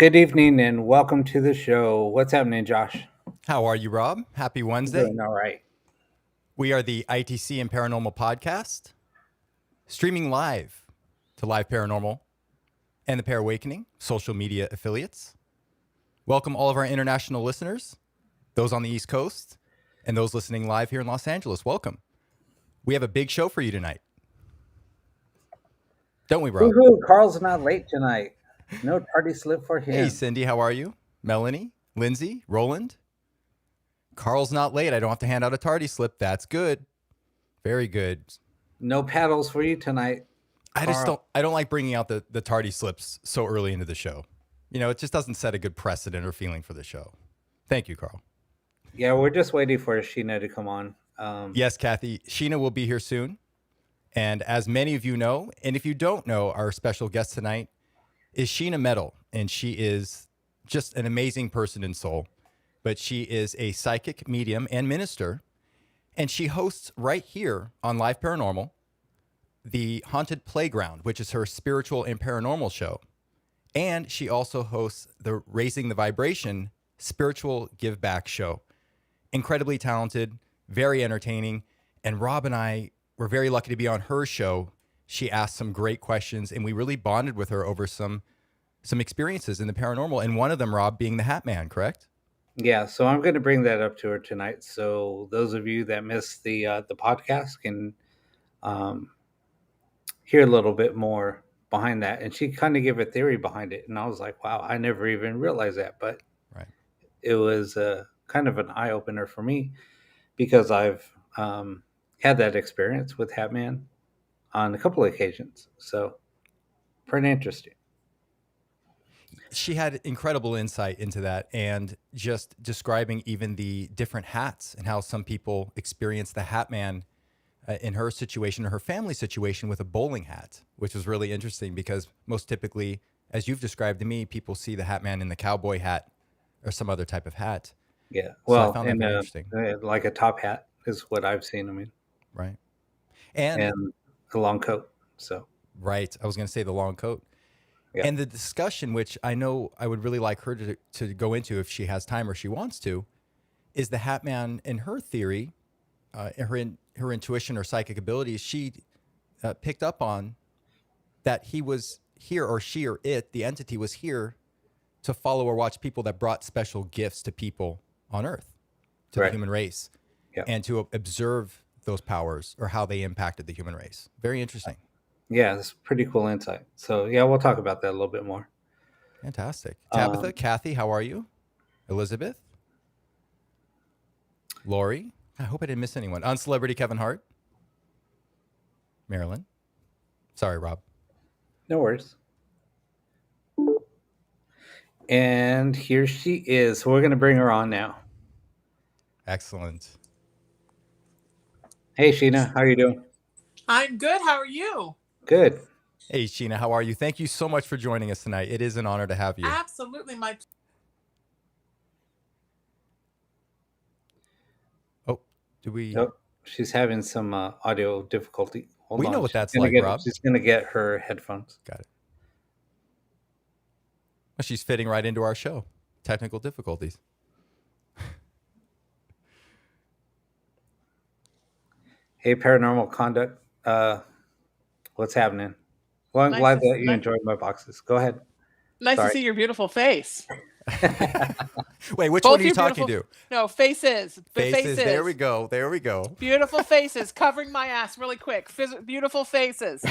Good evening and welcome to the show. What's happening, Josh? How are you, Rob? Happy Wednesday. Doing all right. We are the ITC and Paranormal Podcast, streaming live to Live Paranormal and the Pair Awakening social media affiliates. Welcome all of our international listeners, those on the East Coast, and those listening live here in Los Angeles. Welcome. We have a big show for you tonight. Don't we, Rob? Woohoo! Carl's not late tonight. No tardy slip for him. Hey, Cindy, how are you? Melanie, Lindsay, Roland. Carl's not late. I don't have to hand out a tardy slip. That's good. Very good. No paddles for you tonight. I don't like bringing out the tardy slips so early into the show. You know, it just doesn't set a good precedent or feeling for the show. Thank you, Carl. Yeah, we're just waiting for Sheena to come on. Yes, Kathy. Sheena will be here soon. And as many of you know, and if you don't know, our special guest tonight is Sheena Metal. And she is just an amazing person in soul. But she is a psychic medium and minister. And she hosts right here on Live Paranormal, the Haunted Playground, which is her spiritual and paranormal show. And she also hosts the Raising the Vibration spiritual give back show. Incredibly talented, very entertaining. And Rob and I were very lucky to be on her show. She asked some great questions and we really bonded with her over some experiences in the paranormal. And one of them, Rob, being the Hat Man, correct? Yeah, so I'm going to bring that up to her tonight. So those of you that missed the podcast can hear a little bit more behind that. And she kind of gave a theory behind it. And I was like, wow, I never even realized that. But right. It was kind of an eye-opener for me because I've had that experience with Hatman on a couple of occasions. So pretty interesting. She had incredible insight into that and just describing even the different hats and how some people experience the Hat Man in her situation or her family situation with a bowling hat, which was really interesting because most typically, as you've described to me, people see the Hat Man in the cowboy hat or some other type of hat. Yeah. Well, so I found that very interesting. Like a top hat is what I've seen. I mean, right. And a long coat. So, right. I was going to say the long coat. Yeah. And the discussion, which I know I would really like her to go into if she has time or she wants to, is the Hat Man in her theory, her intuition or psychic abilities. She picked up on that he was here, or she or it, the entity was here to follow or watch people that brought special gifts to people on Earth, to the human race, and to observe those powers or how they impacted the human race. Very interesting. Yeah, it's pretty cool insight. So, yeah, we'll talk about that a little bit more. Fantastic. Tabitha, Kathy, how are you? Elizabeth? Lori? I hope I didn't miss anyone. On Celebrity Kevin Hart? Marilyn? Sorry, Rob. No worries. And here she is. So we're going to bring her on now. Excellent. Hey, Sheena. How are you doing? I'm good. How are you? Good. Hey, Sheena. How are you? Thank you so much for joining us tonight. It is an honor to have you. Absolutely. Oh, do we? Oh, she's having some audio difficulty. Hold on. Know what that's like, Rob. She's going to get her headphones. Got it. Well, she's fitting right into our show. Technical difficulties. Hey, Paranormal Conduct. What's happening? Well, I'm glad that you enjoyed my boxes. Go ahead. Nice to see your beautiful face. Wait, which one are you talking to? No, faces. Faces. There we go. There we go. Beautiful faces. Covering my ass really quick. Beautiful faces.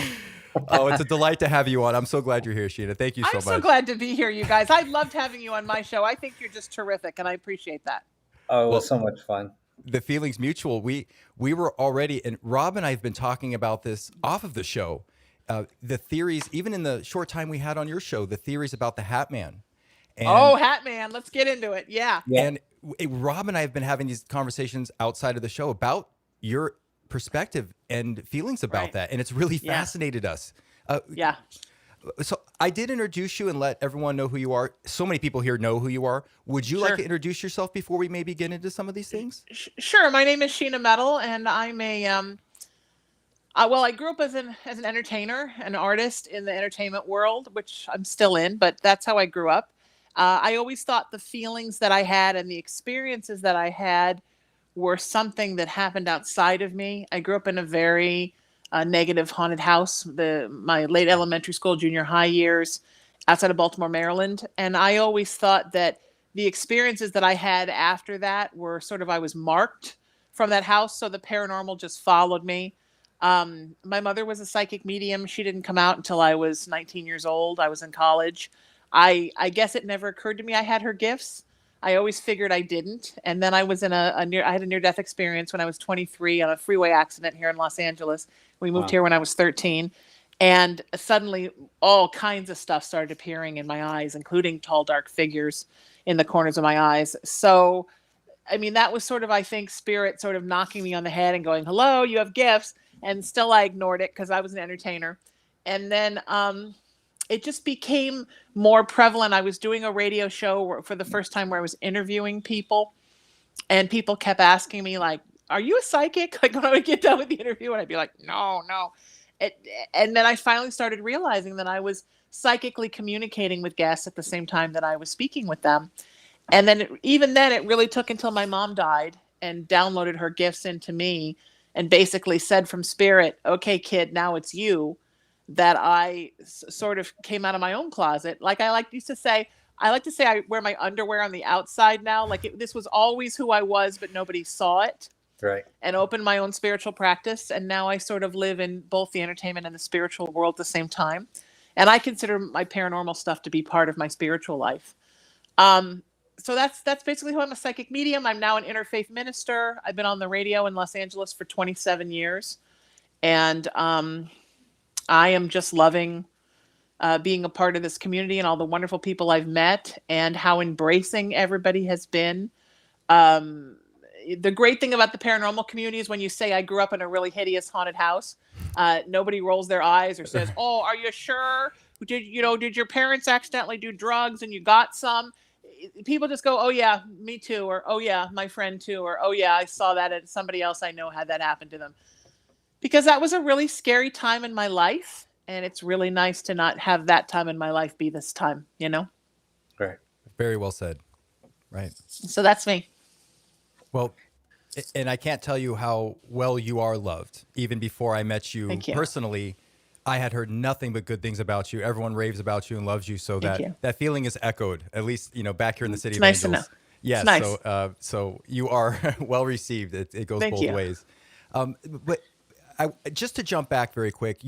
Oh, it's a delight to have you on. I'm so glad you're here, Sheena. Thank you so much. I'm so glad to be here, you guys. I loved having you on my show. I think you're just terrific, and I appreciate that. Oh, it was so much fun. The feeling's mutual. We were already, and Rob and I have been talking about this off of the show. The theories, even in the short time we had on your show, the theories about the Hat Man. And, Hat Man. Let's get into it. Yeah. And Rob and I have been having these conversations outside of the show about your perspective and feelings about that. And it's really fascinated us. Yeah. So I did introduce you and let everyone know who you are. So many people here know who you are. Would you like to introduce yourself before we maybe get into some of these things? Sure. My name is Sheena Metal, and I'm a well, I grew up as an entertainer, an artist in the entertainment world, which I'm still in, but that's how I grew up. I always thought the feelings that I had and the experiences that I had were something that happened outside of me. I grew up in a very negative haunted house, my late elementary school, junior high years outside of Baltimore, Maryland. And I always thought that the experiences that I had after that were sort of, I was marked from that house. So the paranormal just followed me. My mother was a psychic medium. She didn't come out until I was 19 years old. I was in college. I guess it never occurred to me I had her gifts. I always figured I didn't. And then I was in I had a near-death experience when I was 23 on a freeway accident here in Los Angeles. We moved here when I was 13. And suddenly all kinds of stuff started appearing in my eyes, including tall, dark figures in the corners of my eyes. So, I mean, that was sort of, I think, spirit sort of knocking me on the head and going, hello, you have gifts. And still I ignored it because I was an entertainer. And then it just became more prevalent. I was doing a radio show for the first time where I was interviewing people. And people kept asking me, like, are you a psychic? Like, when I would get done with the interview, and I'd be like, no. And then I finally started realizing that I was psychically communicating with guests at the same time that I was speaking with them. And then even then, it really took until my mom died and downloaded her gifts into me and basically said from spirit, okay, kid, now it's you, that I sort of came out of my own closet. Like I used to say, I like to say I wear my underwear on the outside now. Like this was always who I was, but nobody saw it. Right. And opened my own spiritual practice. And now I sort of live in both the entertainment and the spiritual world at the same time. And I consider my paranormal stuff to be part of my spiritual life. So that's basically who I'm. A psychic medium. I'm now an interfaith minister. I've been on the radio in Los Angeles for 27 years. And I am just loving being a part of this community and all the wonderful people I've met and how embracing everybody has been. The great thing about the paranormal community is when you say I grew up in a really hideous haunted house, nobody rolls their eyes or says, oh, are you sure? Did your parents accidentally do drugs and you got some? People just go, oh yeah, me too. Or, oh yeah, my friend too. Or, oh yeah, I saw that and somebody else I know had that happen to them. Because that was a really scary time in my life. And it's really nice to not have that time in my life be this time, you know? Right. Very well said. Right. So that's me. Well, and I can't tell you how well you are loved. Even before I met you personally, I had heard nothing but good things about you. Everyone raves about you and loves you. So that feeling is echoed, at least, back here in the city of Angels. Nice to know. Yes. Nice. So you are well received. It goes both ways. But just to jump back very quick,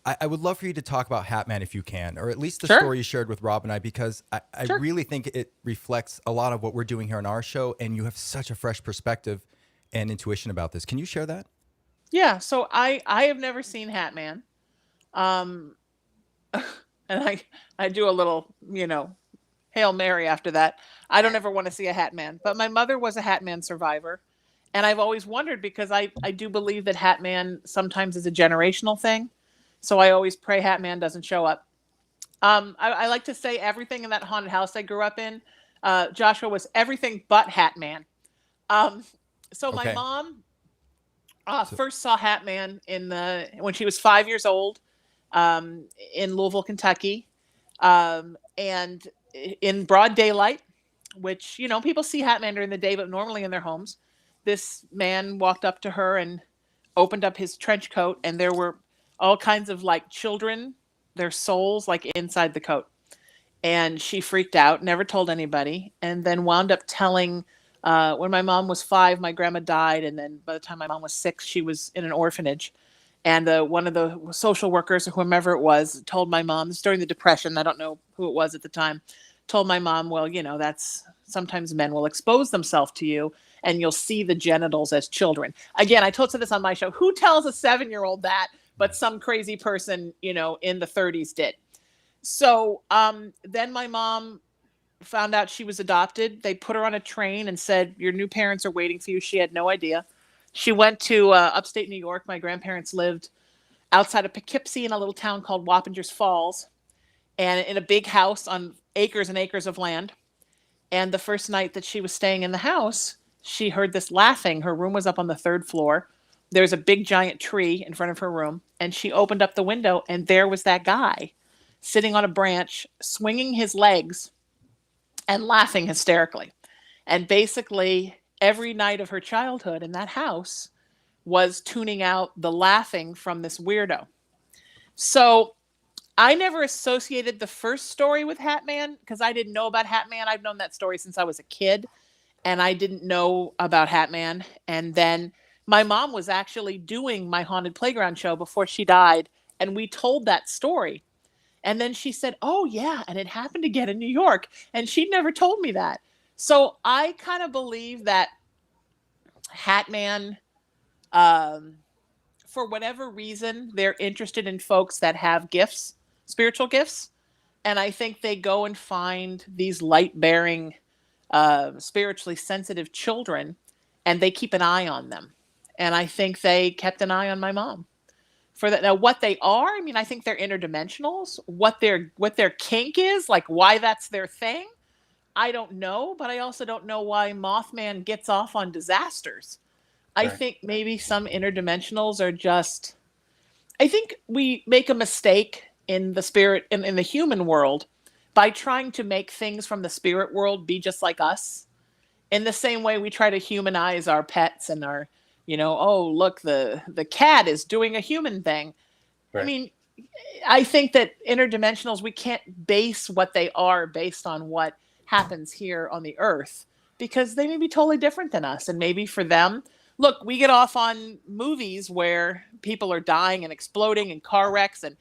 I would love for you to talk about Hatman if you can, or at least the story you shared with Rob and I, because I really think it reflects a lot of what we're doing here on our show, and you have such a fresh perspective and intuition about this. Can you share that? Yeah, so I have never seen Hatman. And I do a little, Hail Mary after that. I don't ever want to see a Hatman, but my mother was a Hatman survivor. And I've always wondered, because I do believe that Hatman sometimes is a generational thing. So I always pray Hatman doesn't show up. I like to say everything in that haunted house I grew up in, Joshua, was everything but Hatman. My mom first saw Hatman when she was 5 years old in Louisville, Kentucky, and in broad daylight, which, people see Hatman during the day, but normally in their homes. This man walked up to her and opened up his trench coat, and there were all kinds of children, their souls inside the coat. And she freaked out, never told anybody, and then wound up telling, when my mom was 5, my grandma died. And then by the time my mom was 6, she was in an orphanage. And one of the social workers or whomever it was told my mom, this during the Depression, I don't know who it was at the time, told my mom, well, that's sometimes men will expose themselves to you and you'll see the genitals as children. Again, I said this on my show. Who tells a 7-year-old that? But some crazy person, in the 30s did. So then my mom found out she was adopted. They put her on a train and said, your new parents are waiting for you. She had no idea. She went to upstate New York. My grandparents lived outside of Poughkeepsie in a little town called Wappingers Falls, and in a big house on acres and acres of land. And the first night that she was staying in the house, she heard this laughing. Her room was up on the 3rd floor. There was a big giant tree in front of her room, and she opened up the window, and there was that guy sitting on a branch, swinging his legs and laughing hysterically. And basically, every night of her childhood in that house was tuning out the laughing from this weirdo. So I never associated the first story with Hat Man because I didn't know about Hat Man. I've known that story since I was a kid, and I didn't know about Hat Man. And then my mom was actually doing my haunted playground show before she died, and we told that story. And then she said, "Oh yeah, and it happened again in New York," and she never told me that. So I kind of believe that Hat Man, um, for whatever reason, they're interested in folks that have gifts, spiritual gifts. And I think they go and find these light bearing, spiritually sensitive children, and they keep an eye on them. And I think they kept an eye on my mom for that. Now, what they are, I mean, I think they're interdimensionals. What their kink is, like why that's their thing, I don't know. But I also don't know why Mothman gets off on disasters. I Right. think maybe some interdimensionals are just, I think we make a mistake in the spirit in the human world by trying to make things from the spirit world be just like us. In the same way we try to humanize our pets and our, oh, look, the cat is doing a human thing. I Right. mean, I think that interdimensionals, we can't base what they are based on what happens here on the earth because they may be totally different than us. And maybe for them, look, we get off on movies where people are dying and exploding and car wrecks. And,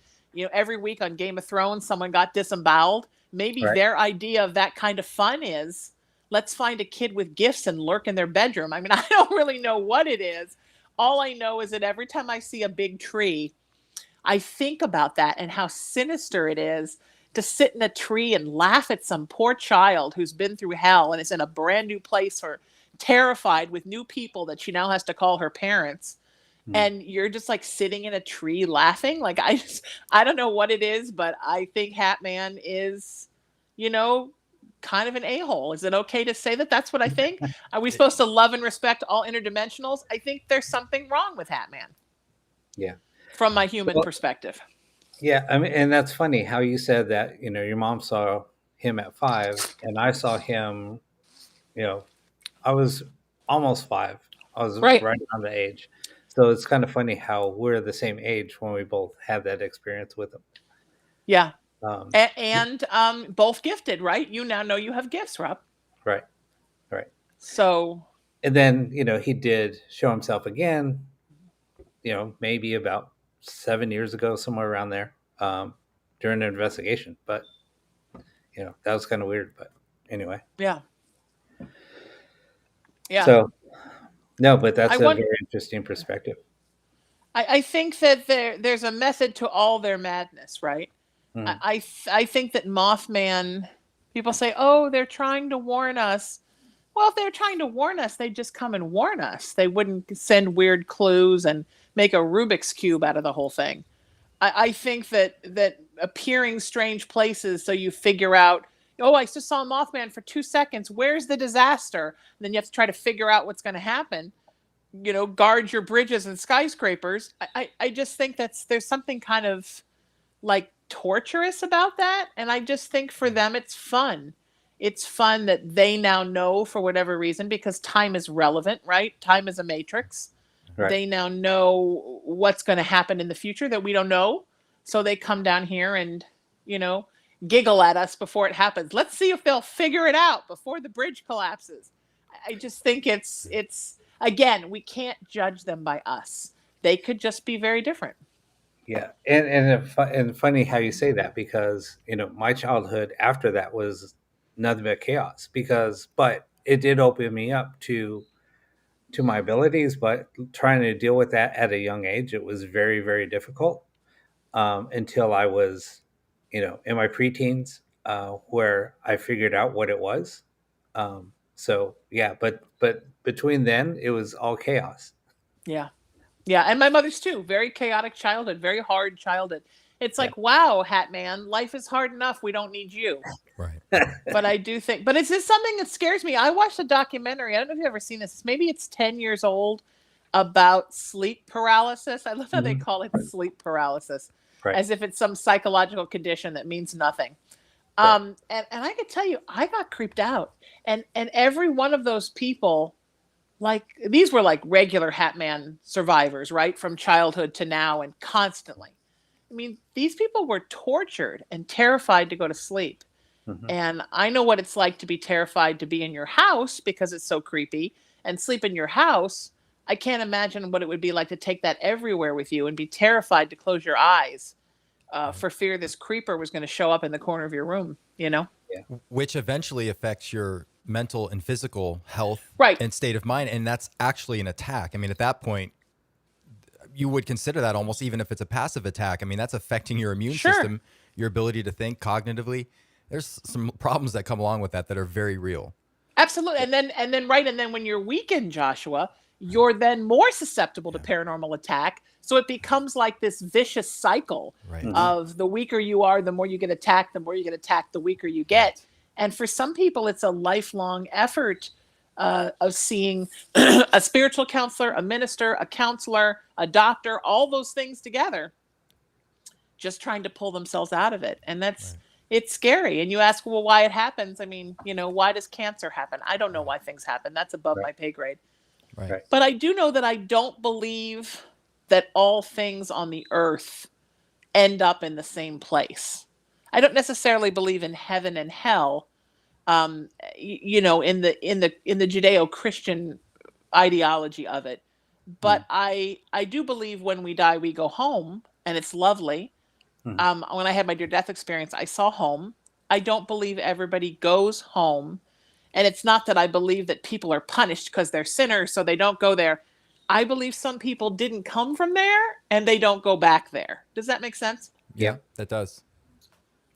every week on Game of Thrones, someone got disemboweled. Maybe Right. their idea of that kind of fun is let's find a kid with gifts and lurk in their bedroom. I mean, I don't really know what it is. All I know is that every time I see a big tree, I think about that and how sinister it is to sit in a tree and laugh at some poor child who's been through hell and is in a brand new place or terrified with new people that she now has to call her parents. Mm. And you're just like sitting in a tree laughing. Like I don't know what it is, but I think Hat Man is, you know, kind of an a-hole. Is it okay to say that that's what I think? Are we supposed to love and respect all interdimensionals? I think there's something wrong with Hat Man Yeah. from my human Well, perspective. yeah. I mean, and that's funny how you said that. Your mom saw him at 5, and I saw him. You know, I was almost 5. I was Right. right around the age. So it's kind of funny how we're the same age when we both had that experience with him. Yeah. Um, And both gifted, right? You now know you have gifts, Rob. right. Right. So And then, he did show himself again, maybe about 7 years ago, somewhere around there, during an investigation. But, that was kind of weird. But anyway. yeah. Yeah. So, no, but I that's a want very interesting perspective. I think that there's a method to all their madness, right? Mhm. I think that Mothman, people say, oh, they're trying to warn us. Well, if they're trying to warn us, they'd just come and warn us. They wouldn't send weird clues and make a Rubik's Cube out of the whole thing. I think that appearing strange places so you figure out, oh, I just saw Mothman for 2 seconds. Where's the disaster? And then you have to try to figure out what's going to happen. Guard your bridges and skyscrapers. I just think there's something kind of like torturous about that. And I just think for them, it's fun. It's fun that they now know for whatever reason, because time is relevant, right? Time is a matrix. Right. They now know what's going to happen in the future that we don't know. So they come down here and, giggle at us before it happens. Let's see if they'll figure it out before the bridge collapses. I just think it's again, we can't judge them by us. They could just be very different. Yeah. And funny how you say that, because, my childhood after that was nothing but chaos, but it did open me up to my abilities, but trying to deal with that at a young age, it was very, very difficult, until I was, in my preteens, where I figured out what it was. So yeah, but between then, it was all chaos. Yeah. Yeah, and my mother's too. Very chaotic childhood, very hard childhood. It's Yeah. like, wow, Hat Man, life is hard enough. We don't need you. Right. But I do think, but it's just something that scares me. I watched a documentary. I don't know if you've ever seen this. Maybe it's 10 years old, about sleep paralysis. I love how they Mhm. call it sleep paralysis, Right. as if it's some psychological condition that means nothing. And I could tell you, I got creeped out, and every one of those people, like these were like regular Hat Man survivors, right, from childhood to now, and constantly. I mean, these people were tortured and terrified to go to sleep. Mm-hmm. And I know what it's like to be terrified to be in your house because it's so creepy and sleep in your house. I can't imagine what it would be like to take that everywhere with you and be terrified to close your eyes for fear this creeper was going to show up in the corner of your room, you know? Yeah. Which eventually affects your mental and physical health Right. and state of mind. And that's actually an attack. I mean, at that point, you would consider that almost, even if it's a passive attack. I mean, that's affecting your immune Sure. system, your ability to think cognitively. There's some problems that come along with that are very real. Absolutely. And then when you're weakened, Joshua, you're then more susceptible to paranormal attack. So it becomes like this vicious cycle Right. of the weaker you are, the more you get attacked, the weaker you get. And for some people, it's a lifelong effort of seeing a spiritual counselor, a minister, a counselor, a doctor, all those things together, just trying to pull themselves out of it. And that's, it's scary. And you ask, well, why it happens. I mean, you know, why does cancer happen? I don't know why things happen. That's above my pay grade. Right. But I do know that I don't believe that all things on the earth end up in the same place. I don't necessarily believe in heaven and hell. You know, in the Judeo-Christian ideology of it. But I do believe when we die, we go home, and it's lovely. When I had my near-death experience, I saw home. I don't believe everybody goes home. And it's not that I believe that people are punished because they're sinners, so they don't go there. I believe some people didn't come from there, and they don't go back there. Does that make sense? Yeah, that does.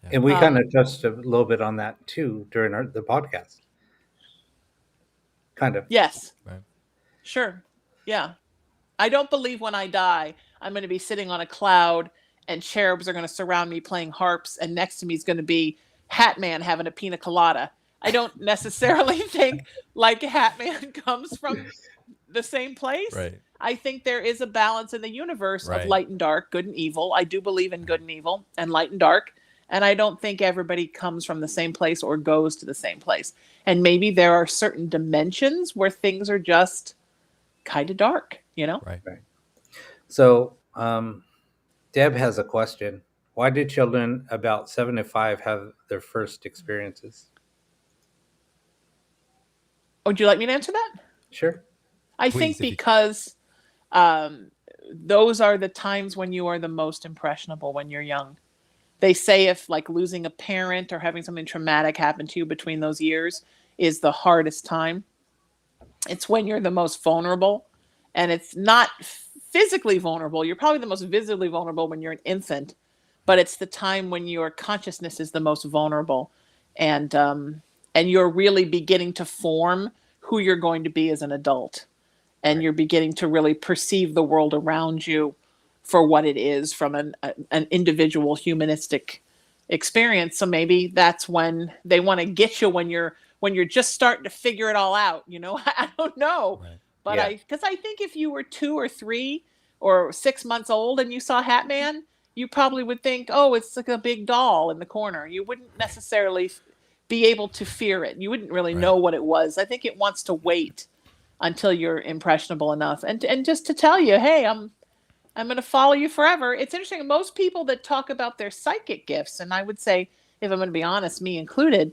Yeah. And we kind of touched a little bit on that too during the podcast. Kind of. Yes. Right. Sure. Yeah. I don't believe when I die, I'm going to be sitting on a cloud and cherubs are going to surround me playing harps, and next to me is going to be Hat Man having a pina colada. I don't necessarily think like Hat Man comes from the same place. Right. I think there is a balance in the universe of light and dark, good and evil. I do believe in good and evil and light and dark. And I don't think everybody comes from the same place or goes to the same place. And maybe there are certain dimensions where things are just kind of dark, you know? Right. So, Deb has a question. Why did children about 7 to 5 have their first experiences? Would you like me to answer that? Sure. I think because those are the times when you are the most impressionable when you're young. They say if like losing a parent or having something traumatic happen to you between those years is the hardest time. It's when you're the most vulnerable, and it's not physically vulnerable. You're probably the most visibly vulnerable when you're an infant, but it's the time when your consciousness is the most vulnerable, and you're really beginning to form who you're going to be as an adult, and you're beginning to really perceive the world around you for what it is from an individual humanistic experience. So maybe that's when they want to get you when you're just starting to figure it all out. You know, I don't know, but because I think if you were 2 or 3 or 6 months old and you saw Hat Man, you probably would think, oh, it's like a big doll in the corner. You wouldn't necessarily be able to fear it. You wouldn't really know what it was. I think it wants to wait until you're impressionable enough, and just to tell you, hey, I'm going to follow you forever. It's interesting. Most people that talk about their psychic gifts, and I would say, if I'm going to be honest, me included,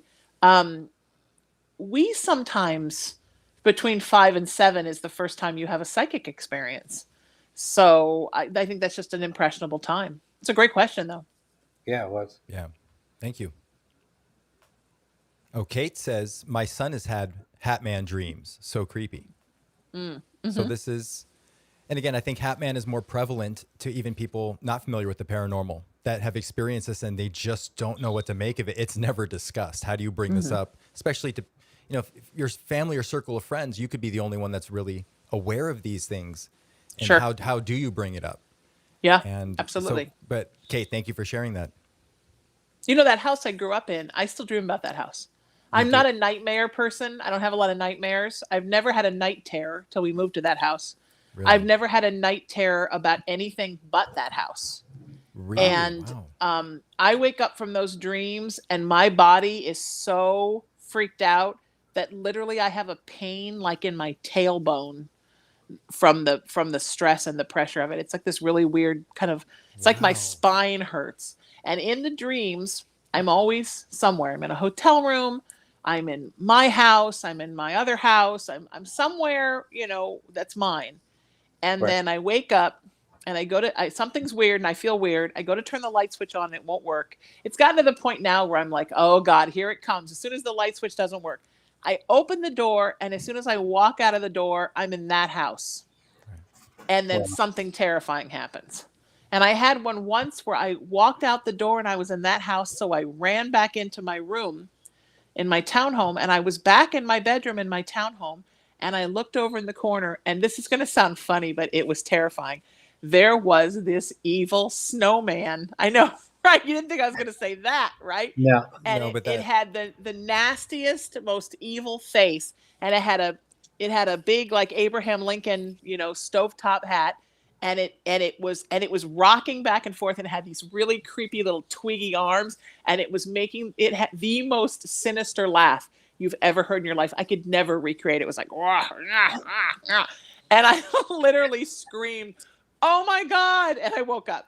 we sometimes, between 5 and 7 is the first time you have a psychic experience. So I think that's just an impressionable time. It's a great question, though. Yeah, it was. Yeah. Thank you. Oh, Kate says, my son has had Hat Man dreams. So creepy. So this is... And again, I think Hat Man is more prevalent to even people not familiar with the paranormal that have experienced this and they just don't know what to make of it. It's never discussed. How do you bring this up? Especially to, you know, if your family or circle of friends, you could be the only one that's really aware of these things. And how do you bring it up? Yeah, and absolutely. So, but Kate, thank you for sharing that. You know, that house I grew up in, I still dream about that house. I'm not a nightmare person. I don't have a lot of nightmares. I've never had a night terror till we moved to that house. Really? I've never had a night terror about anything but that house. Really? And Wow. I wake up from those dreams and my body is so freaked out that literally I have a pain like in my tailbone from the stress and the pressure of it. It's like this really weird kind of, it's like my Wow. spine hurts. And in the dreams, I'm always somewhere. I'm in a hotel room, I'm in my house, I'm in my other house, I'm somewhere, you know, that's mine. And Right. then I wake up and I go to something's weird and I feel weird. I go to turn the light switch on and it won't work. It's gotten to the point now where I'm like, oh God, here it comes. As soon as the light switch doesn't work, I open the door, and as soon as I walk out of the door, I'm in that house. And then Well, something terrifying happens. And I had one once where I walked out the door and I was in that house. So I ran back into my room in my townhome, and I was back in my bedroom in my townhome, and I looked over in the corner, and this is going to sound funny, but it was terrifying. There was this evil snowman. I know, right? You didn't think I was going to say that, right? no. And No, it, but it that had the nastiest, most evil face, and it had a big like Abraham Lincoln, you know, stovetop hat, and it was rocking back and forth, and it had these really creepy little twiggy arms, and it had the most sinister laugh you've ever heard in your life. I could never recreate it. It was like, "Wah, ah, ah, ah." And I literally screamed, "Oh my God!" And I woke up.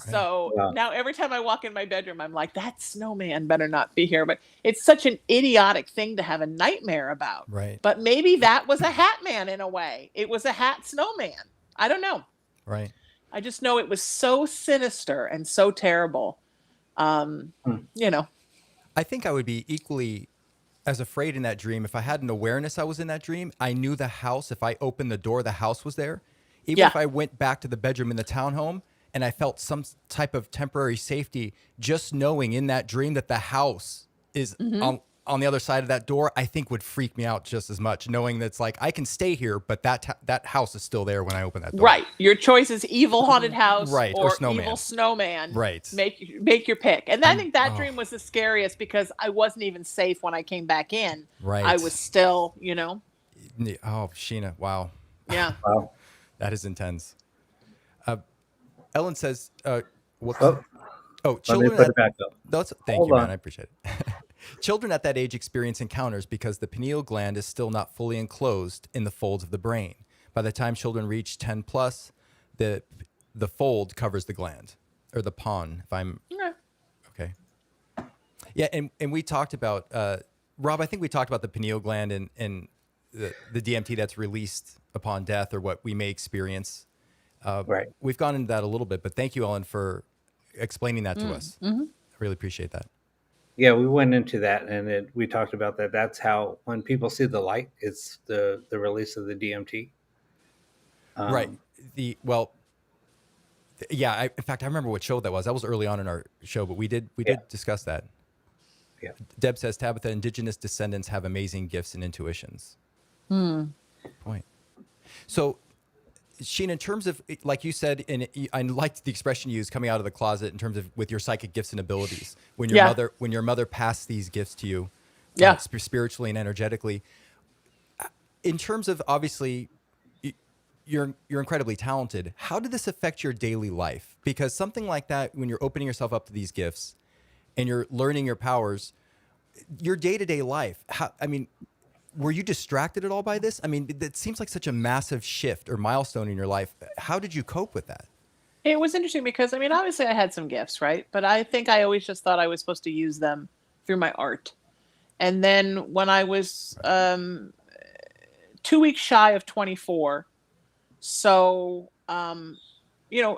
right. So Wow. now every time I walk in my bedroom, I'm like, that snowman better not be here. But it's such an idiotic thing to have a nightmare about. Right. But maybe that was a hat man in a way. It was a hat snowman. I don't know. Right. I just know it was so sinister and so terrible. Hmm. You know, I think I would be equally as afraid in that dream if I had an awareness I was in that dream. I knew the house. If I opened the door, the house was there. Even yeah. if I went back to the bedroom in the townhome and I felt some type of temporary safety, just knowing in that dream that the house is Hmm. on the other side of that door, I think would freak me out just as much. Knowing that it's like I can stay here, but that house is still there when I open that door. Right. Your choice is evil haunted house Right. Or or evil snowman. snowman. Right. Make your pick. And I I'm think that oh dream was the scariest because I wasn't even safe when I came back in. I was right. still, you know, Oh, Sheena, wow, yeah. Wow. that is intense. Uh, Ellen says, "Whoops." Oh, Oh, let me children put at it back up. that's thank Hold you, man. on. I appreciate it. Children at that age experience encounters because the pineal gland is still not fully enclosed in the folds of the brain. By the time children reach 10 plus, the the fold covers the gland or the pon. If I'm Yeah. okay, yeah, and we talked about Rob. I think we talked about the pineal gland and the DMT that's released upon death or what we may experience. Right. We've gone into that a little bit, but thank you, Ellen, for explaining that to us. Mm-hmm. I really appreciate that. Yeah, we went into that, and we talked about that. That's how when people see the light, it's the release of the DMT. Right. Um, Yeah. In fact, I remember what show that was. That was early on in our show, but we yeah, did discuss that. yeah. Deb says Tabitha, indigenous descendants have amazing gifts and intuitions. Good point. So, Sheen, in terms of like you said, and I liked the expression you used, coming out of the closet, in terms of with your psychic gifts and abilities. Yeah. When your mother passed these gifts to you, Yeah. spiritually and energetically. In terms of obviously, you're incredibly talented. How did this affect your daily life? Because something like that, when you're opening yourself up to these gifts and you're learning your powers, your day to day life. I mean, were you distracted at all by this? I mean, it seems like such a massive shift or milestone in your life. How did you cope with that? It was interesting because I mean, obviously I had some gifts, right? But I think I always just thought I was supposed to use them through my art. And then when I was 2 weeks shy of 24, so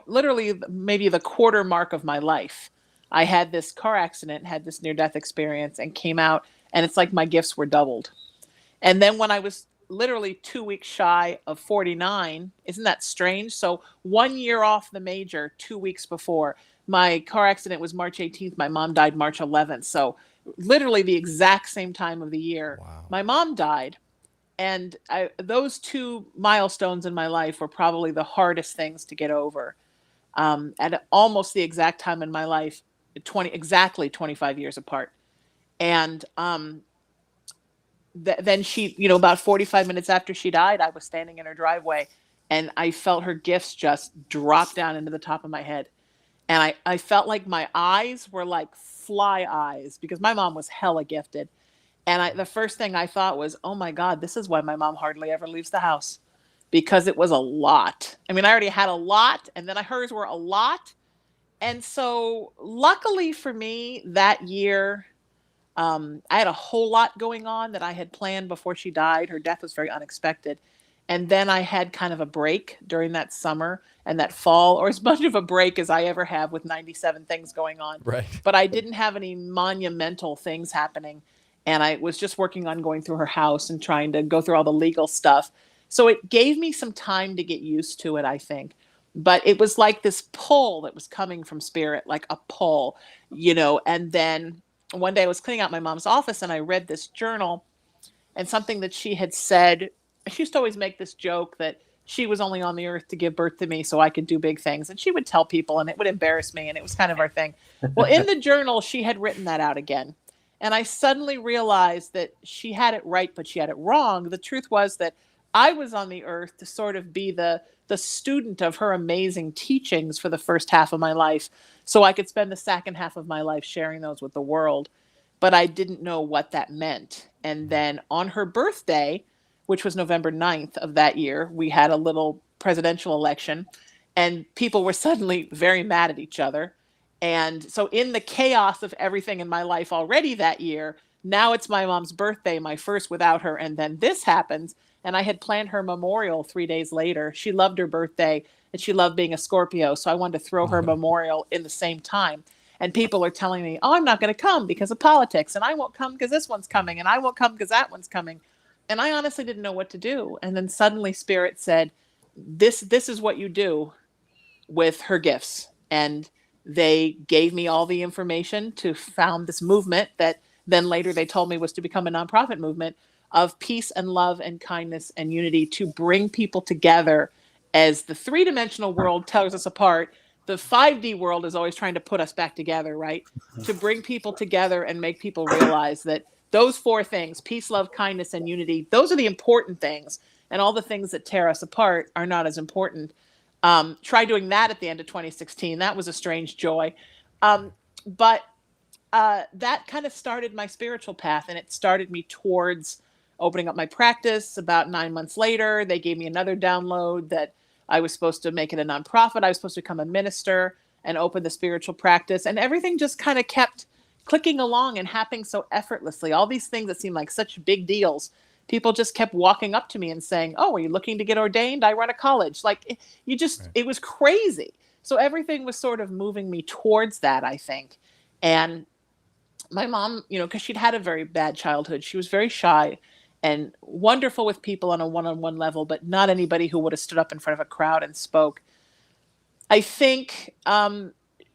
literally maybe the quarter mark of my life, I had this car accident, had this near death experience, and came out, and it's like my gifts were doubled. And then when I was literally 2 weeks shy of 49, isn't that strange? So 1 year off the major, 2 weeks before. My car accident was March 18th. My mom died March 11th. So literally the exact same time of the year, Wow. my mom died. And those two milestones in my life were probably the hardest things to get over. At almost the exact time in my life, exactly 25 years apart. And then she, about 45 minutes after she died, I was standing in her driveway and I felt her gifts just drop down into the top of my head. And I felt like my eyes were like fly eyes because my mom was hella gifted. And the first thing I thought was, oh my God, this is why my mom hardly ever leaves the house, because it was a lot. I mean, I already had a lot, and then hers were a lot. And so, luckily for me, that year, I had a whole lot going on that I had planned before she died. Her death was very unexpected. And then I had kind of a break during that summer and that fall, or as much of a break as I ever have with 97 things going on. Right. But I didn't have any monumental things happening. And I was just working on going through her house and trying to go through all the legal stuff. So it gave me some time to get used to it, I think. But it was like this pull that was coming from spirit, like a pull, and then one day I was cleaning out my mom's office and I read this journal and something that she had said. She used to always make this joke that she was only on the earth to give birth to me so I could do big things. And she would tell people and it would embarrass me. And it was kind of our thing. Well, in the journal, she had written that out again. And I suddenly realized that she had it right, but she had it wrong. The truth was that I was on the earth to sort of be the student of her amazing teachings for the first half of my life, so I could spend the second half of my life sharing those with the world. But I didn't know what that meant. And then on her birthday, which was November 9th of that year, we had a little presidential election, and people were suddenly very mad at each other. And so in the chaos of everything in my life already that year, now it's my mom's birthday, my first without her, and then this happens. And I had planned her memorial 3 days later. She loved her birthday and she loved being a Scorpio. So I wanted to throw her memorial in the same time. And people are telling me, oh, I'm not going to come because of politics. And I won't come because this one's coming. And I won't come because that one's coming. And I honestly didn't know what to do. And then suddenly Spirit said, this is what you do with her gifts. And they gave me all the information to found this movement that then later they told me was to become a nonprofit movement of peace and love and kindness and unity, to bring people together. As the three-dimensional world tears us apart, the 5D world is always trying to put us back together, right? To bring people together and make people realize that those four things, peace, love, kindness, and unity, those are the important things. And all the things that tear us apart are not as important. Try doing that at the end of 2016. That was a strange joy. But that kind of started my spiritual path, and it started me towards opening up my practice. About 9 months later, they gave me another download that I was supposed to make it a nonprofit. I was supposed to become a minister and open the spiritual practice. And everything just kind of kept clicking along and happening so effortlessly. All these things that seemed like such big deals, people just kept walking up to me and saying, oh, are you looking to get ordained? I run a college. Like, it was crazy. So everything was sort of moving me towards that, I think. And my mom, because she'd had a very bad childhood, she was very shy and wonderful with people on a one-on-one level, but not anybody who would have stood up in front of a crowd and spoke. I think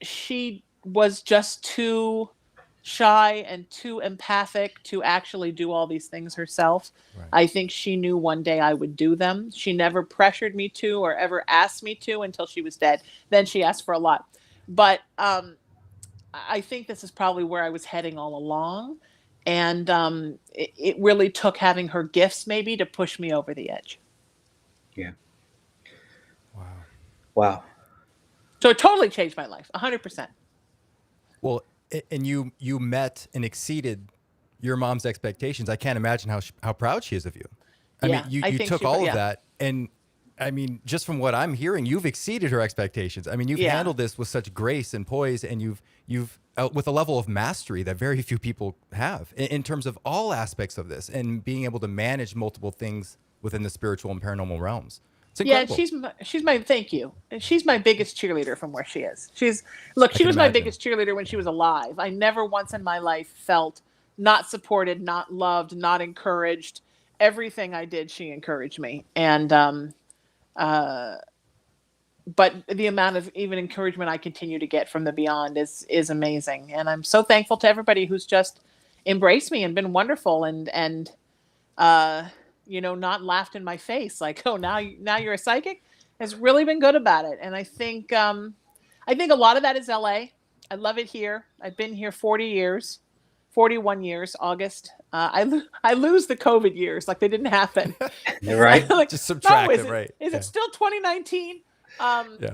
she was just too shy and too empathic to actually do all these things herself. Right. I think she knew one day I would do them. She never pressured me to or ever asked me to until she was dead. Then she asked for a lot. But I think this is probably where I was heading all along. And it really took having her gifts maybe to push me over the edge. Yeah. Wow. So it totally changed my life, 100%. Well, and you met and exceeded your mom's expectations. I can't imagine how proud she is of you. I mean, you took all of that, and I mean, just from what I'm hearing, you've exceeded her expectations. I mean, you've handled this with such grace and poise, and you've with a level of mastery that very few people have in terms of all aspects of this, and being able to manage multiple things within the spiritual and paranormal realms. It's incredible. Yeah, she's my thank you. And she's my biggest cheerleader from where she is. She was my biggest cheerleader when she was alive. I never once in my life felt not supported, not loved, not encouraged. Everything I did, she encouraged me. And but the amount of even encouragement I continue to get from the beyond is amazing. And I'm so thankful to everybody who's just embraced me and been wonderful and not laughed in my face like, oh, now you're a psychic, has really been good about it. And I think a lot of that is LA. I love it here. I've been here 41 years, August. I lose the COVID years like they didn't happen. Right. Like, just subtract it, right? Is it still 2019? Yeah.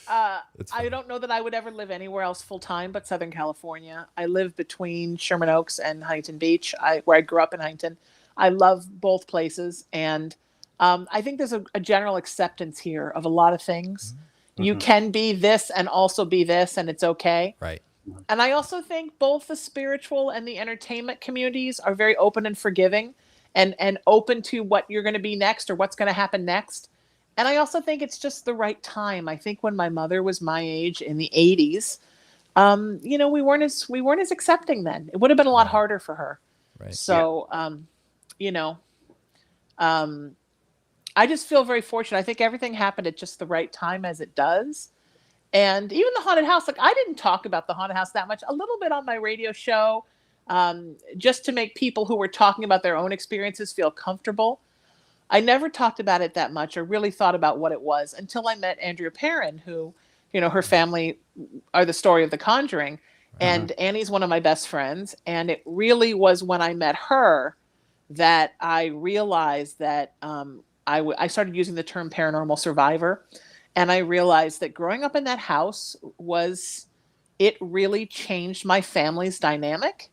Uh, It's I funny. don't know that I would ever live anywhere else full time but Southern California. I live between Sherman Oaks and Huntington Beach, where I grew up in Huntington. I love both places, and I think there's a general acceptance here of a lot of things. You Hmm. can be this and also be this, and it's okay. Right. And I also think both the spiritual and the entertainment communities are very open and forgiving, and open to what you're going to be next or what's going to happen next. And I also think it's just the right time. I think when my mother was my age in the 80s, we weren't as accepting then. It would have been a lot Right. harder for her. Right. Yeah. So, you know, um, I just feel very fortunate. I think everything happened at just the right time as it does. And even the haunted house, like I didn't talk about the haunted house that much, a little bit on my radio show, just to make people who were talking about their own experiences feel comfortable. I never talked about it that much or really thought about what it was until I met Andrea Perrin, who, her family are the story of The Conjuring. Right. Hmm. And Annie's one of my best friends. And it really was when I met her that I realized that I started using the term paranormal survivor. And I realized that growing up in that house it really changed my family's dynamic,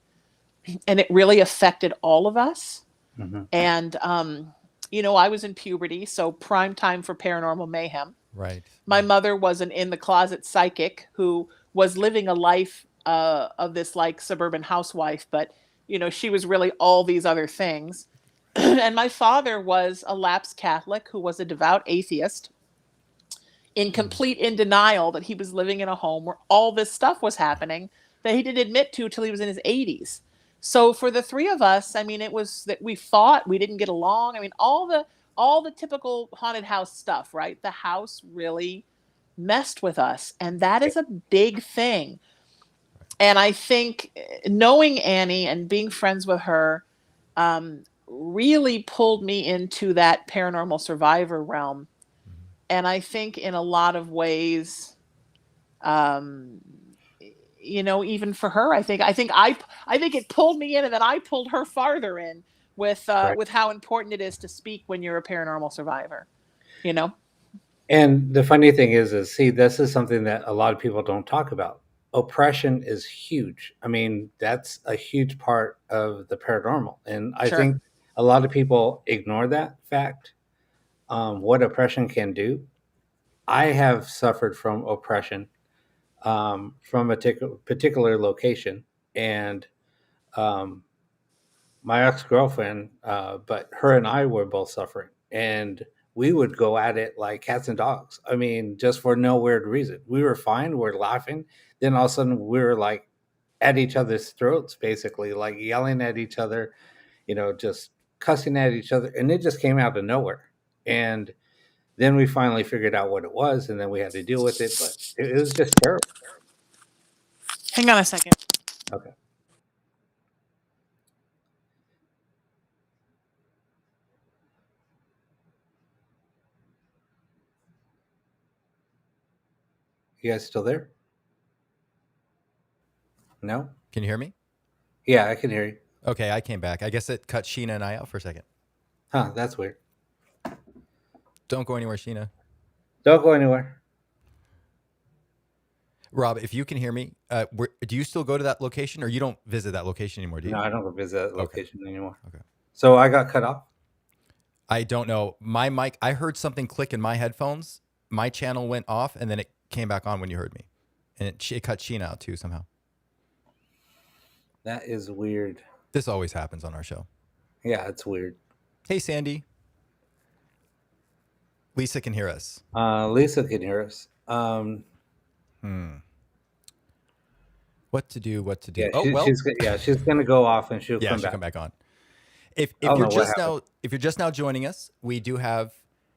and it really affected all of us. Hmm. And, I was in puberty, so prime time for paranormal mayhem. Right. My mother was an in the closet psychic who was living a life of this like suburban housewife, but, she was really all these other things. And my father was a lapsed Catholic who was a devout atheist, in denial that he was living in a home where all this stuff was happening that he didn't admit to till he was in his 80s. So for the three of us, I mean, it was that we fought, we didn't get along. I mean, all the typical haunted house stuff, right? The house really messed with us, and that is a big thing. And I think knowing Annie and being friends with her really pulled me into that paranormal survivor realm. And I think in a lot of ways, um, even for her, I think it pulled me in, and then I pulled her farther in Right. with how important it is to speak when you're a paranormal survivor. You know, And the funny thing is, see, this is something that a lot of people don't talk about. Oppression is huge. I mean, that's a huge part of the paranormal. And I sure. think a lot of people ignore that fact, what oppression can do. I have suffered from oppression from a particular location. And um, my ex girlfriend, but her and I were both suffering, and we would go at it like cats and dogs. I mean, just for no weird reason. We were fine, we're laughing. Then all of a sudden, we were like at each other's throats, basically, like yelling at each other, just cussing at each other, and it just came out of nowhere. And then we finally figured out what it was, and then we had to deal with it, but it was just terrible. Hang on a second. Okay, you guys still there? No? Can you hear me? Yeah, I can hear you. Okay, I came back. I guess it cut Sheena and I out for a second. Huh? That's weird. Don't go anywhere, Sheena. Don't go anywhere. Rob, if you can hear me, do you still go to that location, or you don't visit that location anymore? Do you? No, I don't go visit that Okay. location anymore. Okay. So I got cut off. I don't know. My mic, I heard something click in my headphones. My channel went off, and then it came back on when you heard me. And it cut Sheena out too somehow. That is weird. This always happens on our show. Yeah, it's weird. Hey, Sandy. Lisa can hear us. Lisa can hear us. What to do? What to do? Yeah, Oh well. she's gonna go off and she'll Yeah, come she'll back. come back on. If I don't you're know what just happened. now joining us, we do have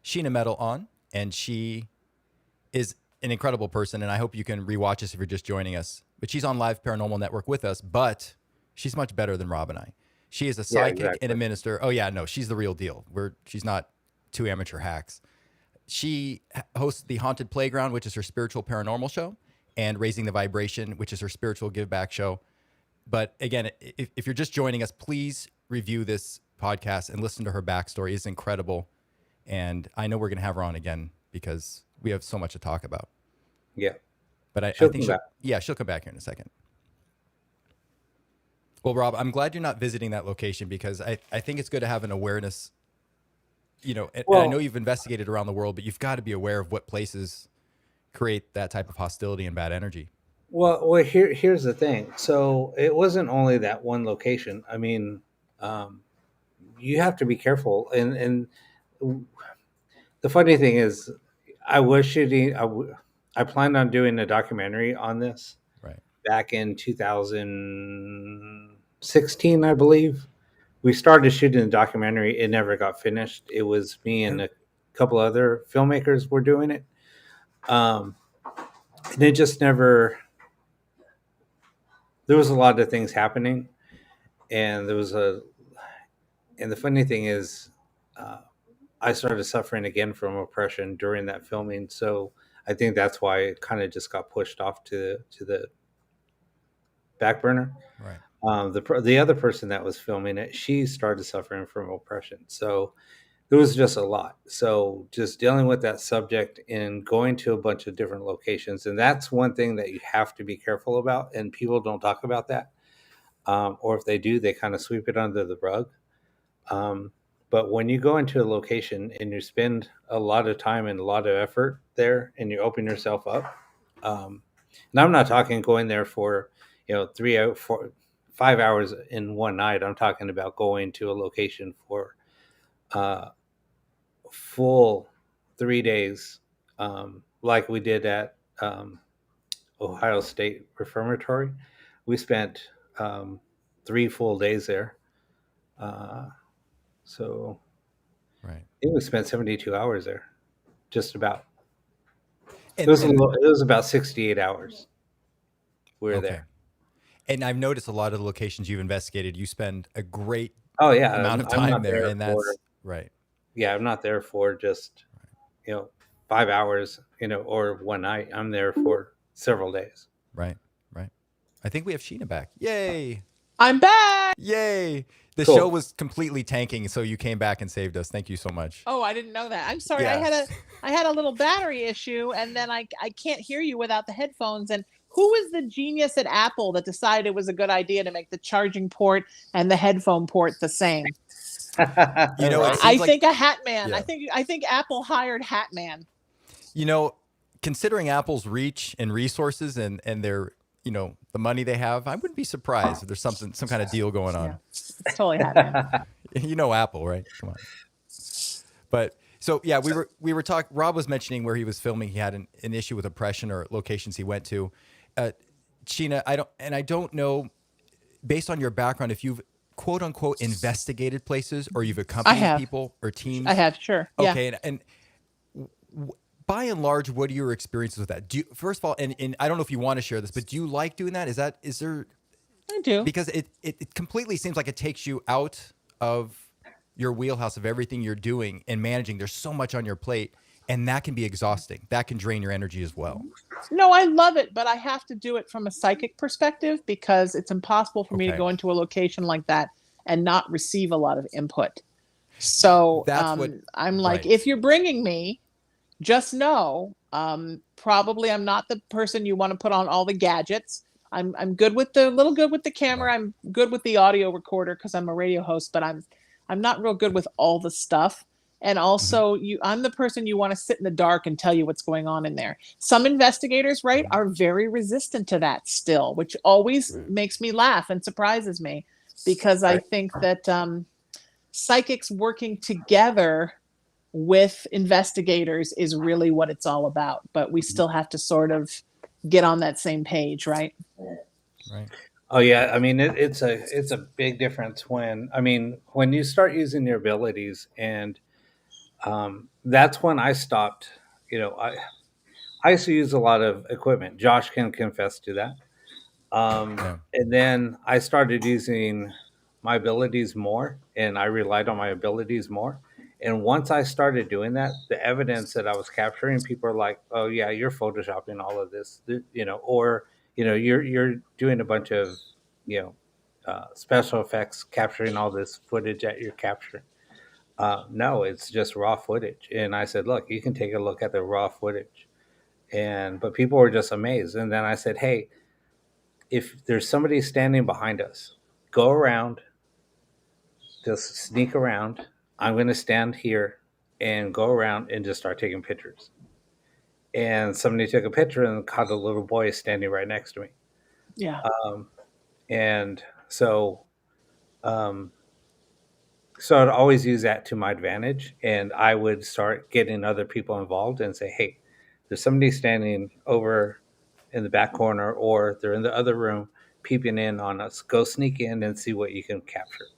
Sheena Metal on, and she is an incredible person, and I hope you can rewatch us if you're just joining us. But she's on Live Paranormal Network with us, but she's much better than Rob and I. She is a Yeah, psychic and a exactly. minister. Oh yeah, no, she's the real deal. She's not two amateur hacks. She hosts the Haunted Playground, which is her spiritual paranormal show, and Raising the Vibration, which is her spiritual give back show. But again, if you're just joining us, please review this podcast and listen to her backstory. It's incredible. And I know we're going to have her on again because we have so much to talk about. Yeah. But I She'll think come back. she'll come back here in a second. Well, Rob, I'm glad you're not visiting that location because I think it's good to have an awareness, and I know Well, you've investigated around the world, but you've got to be aware of what places create that type of hostility and bad energy. here's the thing. So it wasn't only that one location. I mean, um, you have to be careful. And the funny thing is, I was shooting. I planned on doing a documentary on this Right. back in 2016, I believe. We started shooting the documentary. It never got finished. It was me and a couple other filmmakers were doing it. Um, and it just never, there was a lot of things happening. And and the funny thing is, uh, I started suffering again from oppression during that filming. So I think that's why it kind of just got pushed off to the back burner. Right. The other person that was filming it, she started suffering from oppression. So it was just a lot. So just dealing with that subject and going to a bunch of different locations, and that's one thing that you have to be careful about. And people don't talk about that, or if they do, they kind of sweep it under the rug. Um, but when you go into a location and you spend a lot of time and a lot of effort there, and you open yourself up, um, and I'm not talking going there for 5 hours in one night. I'm talking about going to a location for uh, full 3 days, like we did at Ohio State Reformatory. We spent 3 full days there. Uh, so Right. I think we spent 72 hours there, just about. And It was about 68 hours we were okay. there. And I've noticed a lot of the locations you've investigated, you spend a great Oh yeah, amount of I'm time not there, there and for that's right. yeah, I'm not there for just 5 hours, or one night. I'm there for several days. Right. Right. I think we have Sheena back. Yay. I'm back. Yay. The show Cool. was completely tanking, so you came back and saved us. Thank you so much. Oh, I didn't know that. I'm sorry. Yeah. I had a little battery issue, and then I can't hear you without the headphones. And who was the genius at Apple that decided it was a good idea to make the charging port and the headphone port the same? It I seems like think a hat man. yeah. I think Apple hired hat man. Considering Apple's reach and resources and their, the money they have, I wouldn't be surprised if there's some kind of deal going on. Yeah, it's totally hat man. Apple, right? Come on. But so yeah, we were talking. Rob was mentioning where he was filming. He had an issue with oppression or locations he went to. Sheena, I don't know, based on your background, if you've quote unquote investigated places or you've accompanied people or teams. I have, sure. Okay, Yeah. and by and large, what are your experiences with that? First of all, and I don't know if you want to share this, but do you like doing that? Is there? I do. Because it completely seems like it takes you out of your wheelhouse of everything you're doing and managing. There's so much on your plate, and that can be exhausting. That can drain your energy as well. No, I love it, but I have to do it from a psychic perspective because it's impossible for me to Okay. go into a location like that and not receive a lot of input. So That's what- I'm like, right. if you're bringing me, just know, probably I'm not the person you want to put on all the gadgets. I'm good with the camera. Right. I'm good with the audio recorder because I'm a radio host, but I'm not real good with all the stuff. And also, I'm the person you want to sit in the dark and tell you what's going on in there. Some investigators, right, are very resistant to that still, which always makes me laugh and surprises me because I think that psychics working together with investigators is really what it's all about. But we still have to sort of get on that same page, right? Right. Oh yeah, I mean it's a big difference when you start using your abilities, and that's when I stopped. I used to use a lot of equipment. Josh can confess to that. And then I started using my abilities more, and I relied on my abilities more. And once I started doing that, the evidence that I was capturing, people are like, "Oh yeah, you're photoshopping all of this," or you're doing a bunch of special effects, capturing all this footage that you're capturing. No, it's just raw footage. And I said, "Look, you can take a look at the raw footage." but people were just amazed. And then I said, hey, if there's somebody standing behind us, go around, just sneak around. I'm going to stand here and go around and just start taking pictures. And somebody took a picture and caught a little boy standing right next to me. Yeah. Um, and so, um, so I'd always use that to my advantage, and I would start getting other people involved and say, "Hey, there's somebody standing over in the back corner, or they're in the other room peeping in on us. Go sneak in and see what you can capture."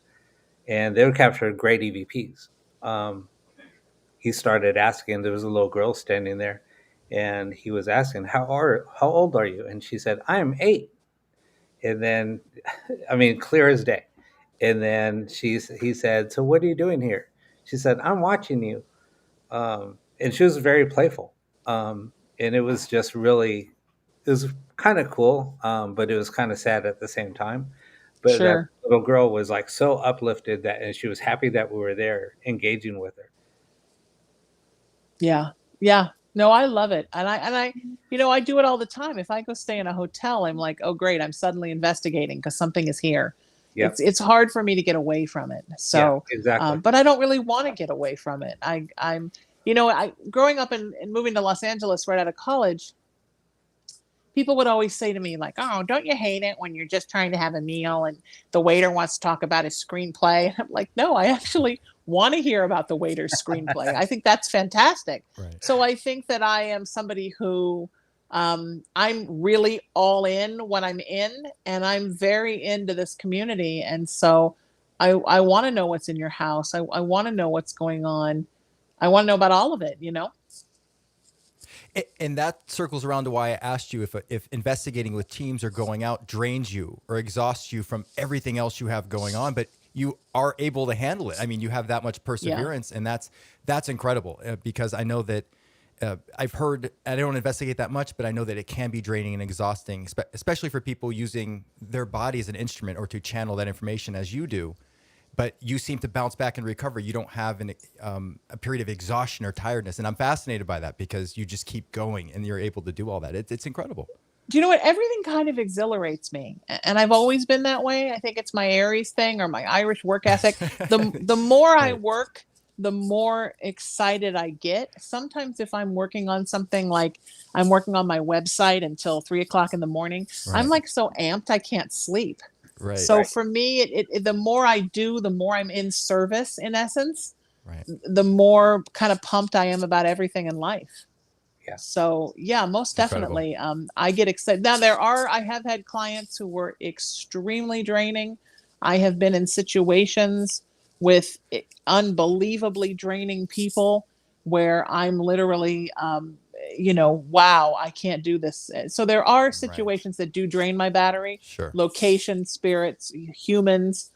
And they would capture great EVPs. Um, he started asking. There was a little girl standing there, and he was asking, how old are you?" And she said, "I am 8." And then, I mean, clear as day. And then he said, "So what are you doing here?" She said, "I'm watching you." And she was very playful. And it was just really, it was kind of cool, but it was kind of sad at the same time. But that Sure. little girl was like so uplifted that, and she was happy that we were there engaging with her. Yeah. Yeah. No, I love it. And I, I do it all the time. If I go stay in a hotel, I'm like, oh great, I'm suddenly investigating because something is here. Yep. It's hard for me to get away from it. Yeah, So, exactly. but I don't really want to get away from it. I'm, I growing up and moving to Los Angeles right out of college, people would always say to me like, oh, don't you hate it when you're just trying to have a meal and the waiter wants to talk about his screenplay? And I'm like, no, I actually want to hear about the waiter's screenplay. I think that's fantastic. Right. So I think that I am somebody who, I'm really all in when I'm in, and I'm very into this community. And so I want to know what's in your house. I want to know what's going on. I want to know about all of it, And that circles around to why I asked you if investigating with teams or going out drains you or exhausts you from everything else you have going on, but you are able to handle it. I mean, you have that much perseverance, and that's incredible, because I know that I've heard, I don't investigate that much, but I know that it can be draining and exhausting, especially for people using their body as an instrument or to channel that information as you do. But you seem to bounce back and recover. You don't have a period of exhaustion or tiredness. And I'm fascinated by that because you just keep going and you're able to do all that. It's incredible. Do you know what? Everything kind of exhilarates me, and I've always been that way. I think it's my Aries thing or my Irish work ethic. The more I Right. work, the more excited I get. Sometimes if I'm working on something, like I'm working on my website until 3 o'clock in the morning, I'm Right. like so amped I can't sleep. Right. So Right. for me, the more I do, the more I'm in service, in essence, Right. the more kind of pumped I am about everything in life. Yeah. So yeah, most Incredible. definitely. I get excited. Now I have had clients who were extremely draining. I have been in situations with unbelievably draining people where I'm literally, wow, I can't do this. So there are Right. situations that do drain my battery, Sure. location, spirits, humans.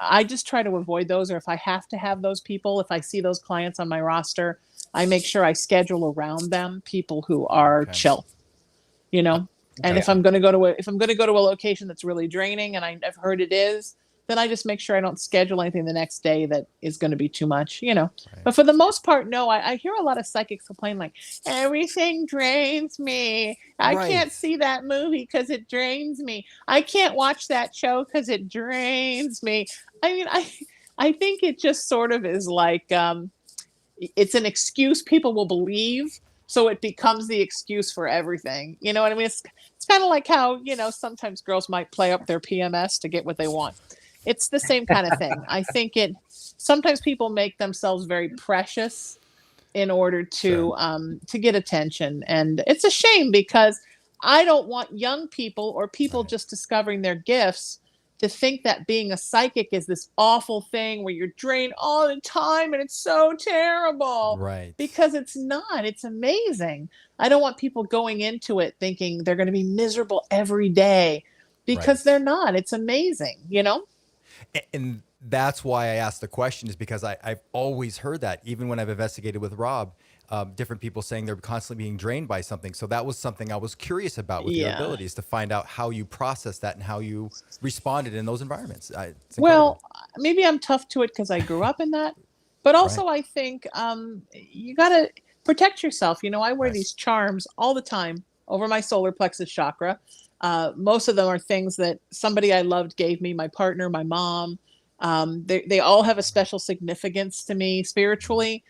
I just try to avoid those, or if I have to have those people, if I see those clients on my roster, I make sure I schedule around them people who are Okay. chill, you Uh, know. And gotcha. if I'm going to go to a location that's really draining, and I've heard it is, then I just make sure I don't schedule anything the next day that is going to be too much. Right. But for the most part, no. I hear a lot of psychics complain like, everything drains me. I Right. can't see that movie because it drains me. I can't watch that show because it drains me. I mean, I think it just sort of is like, it's an excuse people will believe, so it becomes the excuse for everything. You know what I mean? It's kind of like how, sometimes girls might play up their PMS to get what they want. It's the same kind of thing. I think sometimes people make themselves very precious in order Sure. to get attention, and it's a shame because I don't want young people or people Right. just discovering their gifts to think that being a psychic is this awful thing where you're drained all the time and it's so terrible, Right. because it's not. It's amazing. I don't want people going into it thinking they're going to be miserable every day, because Right. they're not. It's amazing. And that's why I asked the question, is because I've always heard that, even when I've investigated with Rob, different people saying they're constantly being drained by something. So that was something I was curious about with your Yeah. abilities, to find out how you process that and how you responded in those environments. It's incredible. Well, maybe I'm tough to it because I grew up in that, but Right. also I think you gotta. protect yourself. I wear Right. these charms all the time over my solar plexus chakra. Most of them are things that somebody I loved gave me, my partner, my mom. They all have a special significance to me spiritually.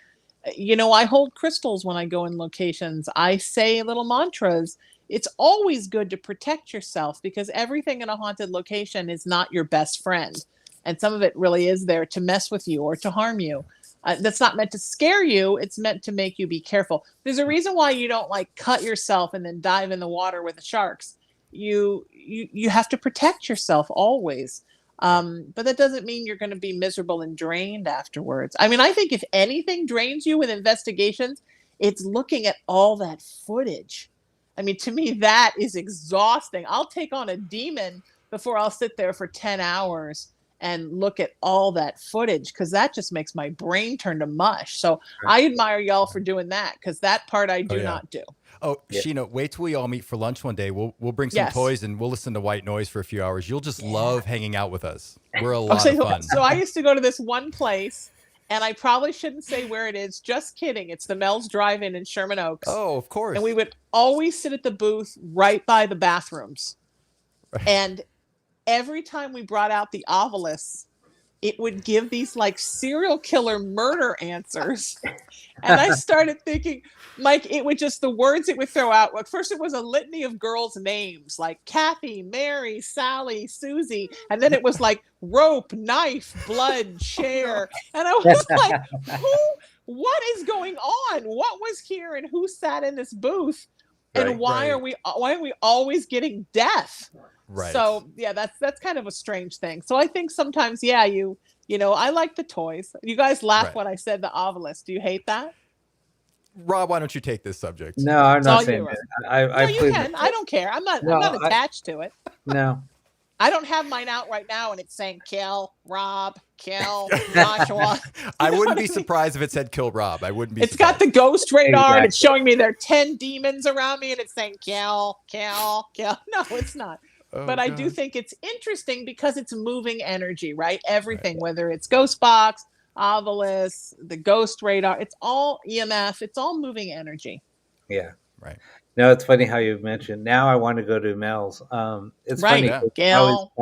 I hold crystals when I go in locations. I say little mantras. It's always good to protect yourself because everything in a haunted location is not your best friend. And some of it really is there to mess with you or to harm you. That's not meant to scare you. It's meant to make you be careful. There's a reason why you don't like cut yourself and then dive in the water with the sharks. You have to protect yourself always. But that doesn't mean you're going to be miserable and drained afterwards. I mean, I think if anything drains you with investigations, it's looking at all that footage. I mean, to me, that is exhausting. I'll take on a demon before I'll sit there for 10 hours and look at all that footage because that just makes my brain turn to mush. So I admire y'all for doing that because that part I do not do. Oh, Yeah. Sheena, wait till we all meet for lunch one day. We'll bring some Yes. toys and we'll listen to white noise for a few hours. You'll just love hanging out with us. We're a lot of fun. So I used to go to this one place, and I probably shouldn't say where it is. Just kidding. It's the Mel's Drive-In in Sherman Oaks. Oh, of course. And we would always sit at the booth right by the bathrooms. Right. And every time we brought out the obelisks, it would give these like serial killer murder answers. And I started thinking, Mike, it would just, the words it would throw out. Like first it was a litany of girls' names like Kathy, Mary, Sally, Susie. And then it was like rope, knife, blood, chair. And I was like, what is going on? What was here and who sat in this booth? And why are we always getting death? Right. So yeah, that's kind of a strange thing. So I think sometimes, yeah, I like the toys. You guys laugh when I said the obelisk. Do you hate that? Rob, why don't you take this subject? No, I'm not saying that. You can. I don't care. I'm not attached to it. No. I don't have mine out right now and it's saying kill Rob, kill Joshua. I wouldn't be surprised if it said kill Rob. I wouldn't be It's surprised. got the ghost radar and it's showing me there are 10 demons around me and it's saying kill. No, it's not. But I do think it's interesting because it's moving energy, right? Everything, whether it's Ghost Box, Obelisk, the Ghost Radar, it's all EMF. It's all moving energy. Yeah. Right. No, it's funny how you mentioned. Now I want to go to Mel's. It's funny. Yeah. Gail.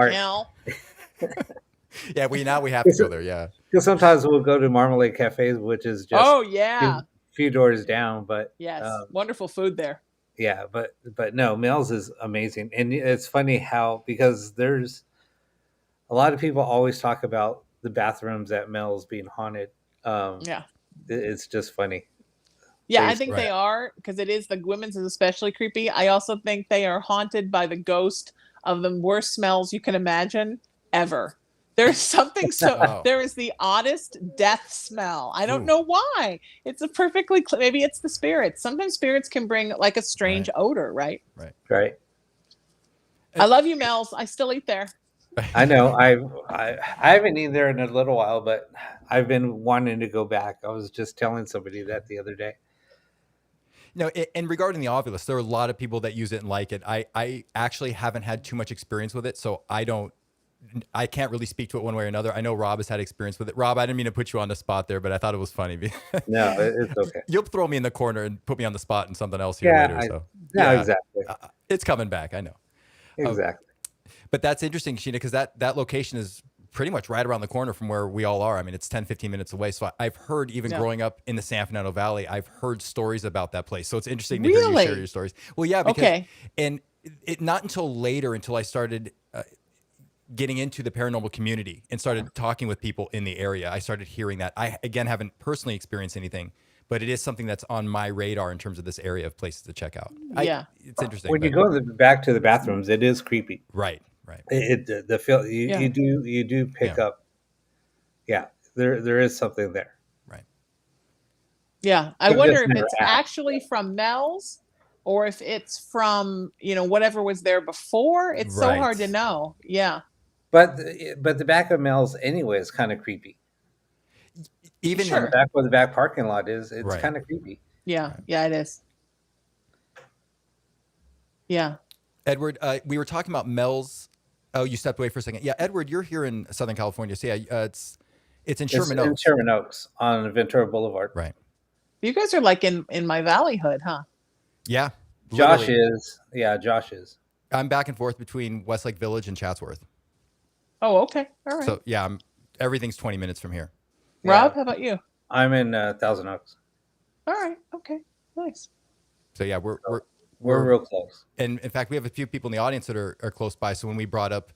Yeah, we have to go there. Yeah. Because sometimes we'll go to Marmalade Cafes, which is just a few doors down. But yes, wonderful food there. Yeah, but no, Mel's is amazing, and it's funny how because there's a lot of people always talk about the bathrooms at Mel's being haunted. It's just funny. Yeah, I think they are because it is the women's is especially creepy. I also think they are haunted by the ghost of the worst smells you can imagine ever. There's something there is the oddest death smell. I don't know why. It's a perfectly maybe it's the spirits. Sometimes spirits can bring like a strange odor, right? Right. I love you, Mel's. I still eat there. I know. I haven't eaten there in a little while, but I've been wanting to go back. I was just telling somebody that the other day. No, and regarding the obelisk, there are a lot of people that use it and like it. I actually haven't had too much experience with it, so I can't really speak to it one way or another. I know Rob has had experience with it. Rob, I didn't mean to put you on the spot there, but I thought it was funny. No, it's okay. You'll throw me in the corner and put me on the spot and something else here later. Exactly. It's coming back. I know. Exactly. But that's interesting, Sheena, because that location is pretty much right around the corner from where we all are. I mean, it's 10, 15 minutes away. So I've heard, even growing up in the San Fernando Valley, I've heard stories about that place. So it's interesting to hear you share your stories. Well, yeah, because, and it not until I started getting into the paranormal community and started talking with people in the area, I started hearing that. I, again, haven't personally experienced anything, but it is something that's on my radar in terms of this area of places to check out. It's interesting. When you go back to the bathrooms, it is creepy. Right. The feel you do pick up. Yeah, there is something there. Right. Yeah, I wonder if it's actually from Mel's or if it's from whatever was there before. It's so hard to know. Yeah. But the back of Mel's anyway is kind of creepy. Even the back where the back parking lot is, it's kind of creepy. Yeah, it is. Yeah. Edward, we were talking about Mel's. Oh, you stepped away for a second. Yeah, Edward, you're here in Southern California. So yeah, it's in Sherman Oaks. In Sherman Oaks on Ventura Boulevard. Right. You guys are like in my valleyhood, huh? Yeah. Josh literally. is. Yeah, Josh is. I'm back and forth between Westlake Village and Chatsworth. Oh, okay. All right. So yeah, everything's 20 minutes from here. Rob, Yeah. how about you? I'm in Thousand Oaks. All right. Okay. Nice. So yeah, We're we're real close. and in fact, we have a few people in the audience that are close by. So when we brought up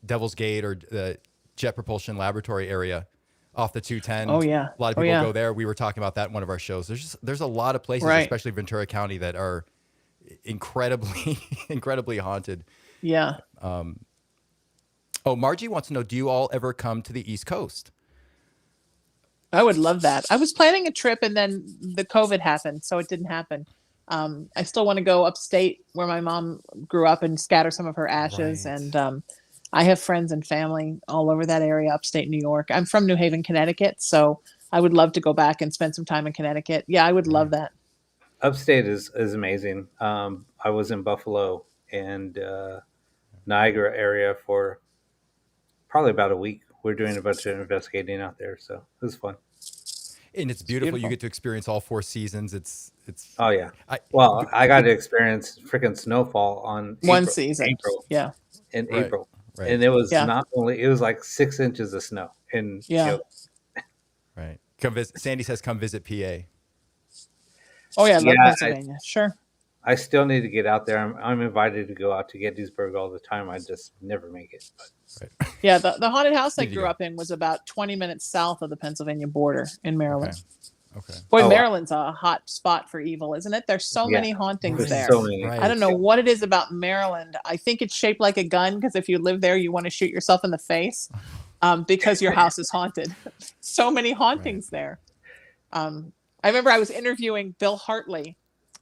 Devil's Gate or the Jet Propulsion Laboratory area off the 210, Oh yeah. a lot of Oh people yeah. go there. We were talking about that in one of our shows. There's a lot of places, Right. especially Ventura County, that are incredibly incredibly haunted. Yeah. Oh, Margie wants to know: do you all ever come to the East Coast? I would love that. I was planning a trip and then the COVID happened, so it didn't happen. I still want to go upstate where my mom grew up and scatter some of her ashes. Right. And I have friends and family all over that area, upstate New York. I'm from New Haven, Connecticut, so I would love to go back and spend some time in Connecticut. Yeah, I would love that. Upstate is amazing. I was in Buffalo and Niagara area for probably about a week. We're doing a bunch of investigating out there, so it was fun. And it's beautiful. You beautiful. get to experience all 4 seasons. It's. Oh yeah. I, Well, I got to experience freaking snowfall on One April, season. April Yeah. in Right, April, right. and it was Yeah. not only it was like 6 inches of snow. And Yeah. Right. Come visit. Sandy says, "Come visit PA." Oh yeah, I love Yeah, Pennsylvania. Sure. I still need to get out there. I'm invited to go out to Gettysburg all the time. I just never make it. But Right. Yeah, the haunted house I Need to grew go. up in was about 20 minutes south of the Pennsylvania border in Maryland. Okay. Boy, Oh, wow. Maryland's a hot spot for evil, isn't it? There's so Yeah. many hauntings there's there. so many. Right. I don't know what it is about Maryland. I think it's shaped like a gun because if you live there, you want to shoot yourself in the face because your house is haunted. So many hauntings there. I remember I was interviewing Bill Hartley.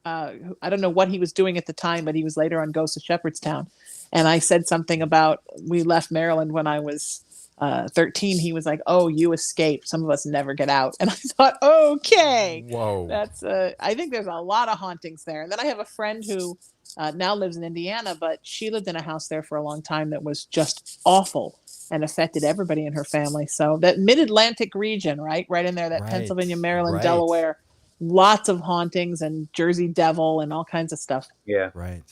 I don't know what he was doing at the time, but he was later on Ghost of Shepherdstown. And I said something about we left Maryland when I was 13. He was like, "Oh, you escaped. Some of us never get out." And I thought, okay, Whoa. that's I think there's a lot of hauntings there. And then I have a friend who now lives in Indiana, but she lived in a house there for a long time that was just awful and affected everybody in her family. So that mid-Atlantic region, right in there, that Right. Pennsylvania, Maryland, Right. Delaware, lots of hauntings and Jersey Devil and all kinds of stuff. Yeah, Right.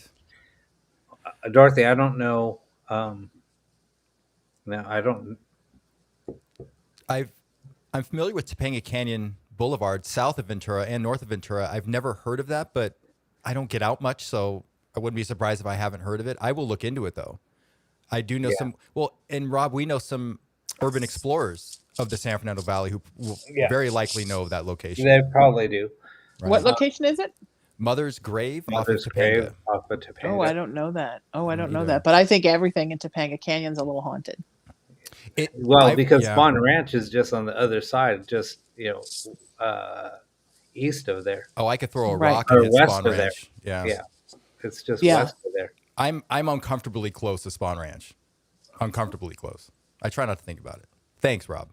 Dorothy, I don't know. No, I don't. I'm familiar with Topanga Canyon Boulevard, south of Ventura and north of Ventura. I've never heard of that, but I don't get out much, so I wouldn't be surprised if I haven't heard of it. I will look into it though. I do know Yeah. some. Well, and Rob, we know some urban explorers of the San Fernando Valley who will Yeah. very likely know of that location. They probably do. Right? What location is it? Mother's Grave Mother's off of Grave Topanga. off of Topanga. Oh, I don't know that. Oh, I don't know either. that. But I think everything in Topanga Canyon's a little haunted. Well, because yeah. Spawn Ranch is just on the other side, just east of there. Oh, I could throw a Right. rock and Or hit west Spawn of there. Ranch. Yeah. Yeah. It's just Yeah. west of there. I'm uncomfortably close to Spawn Ranch. Uncomfortably close. I try not to think about it. Thanks, Rob.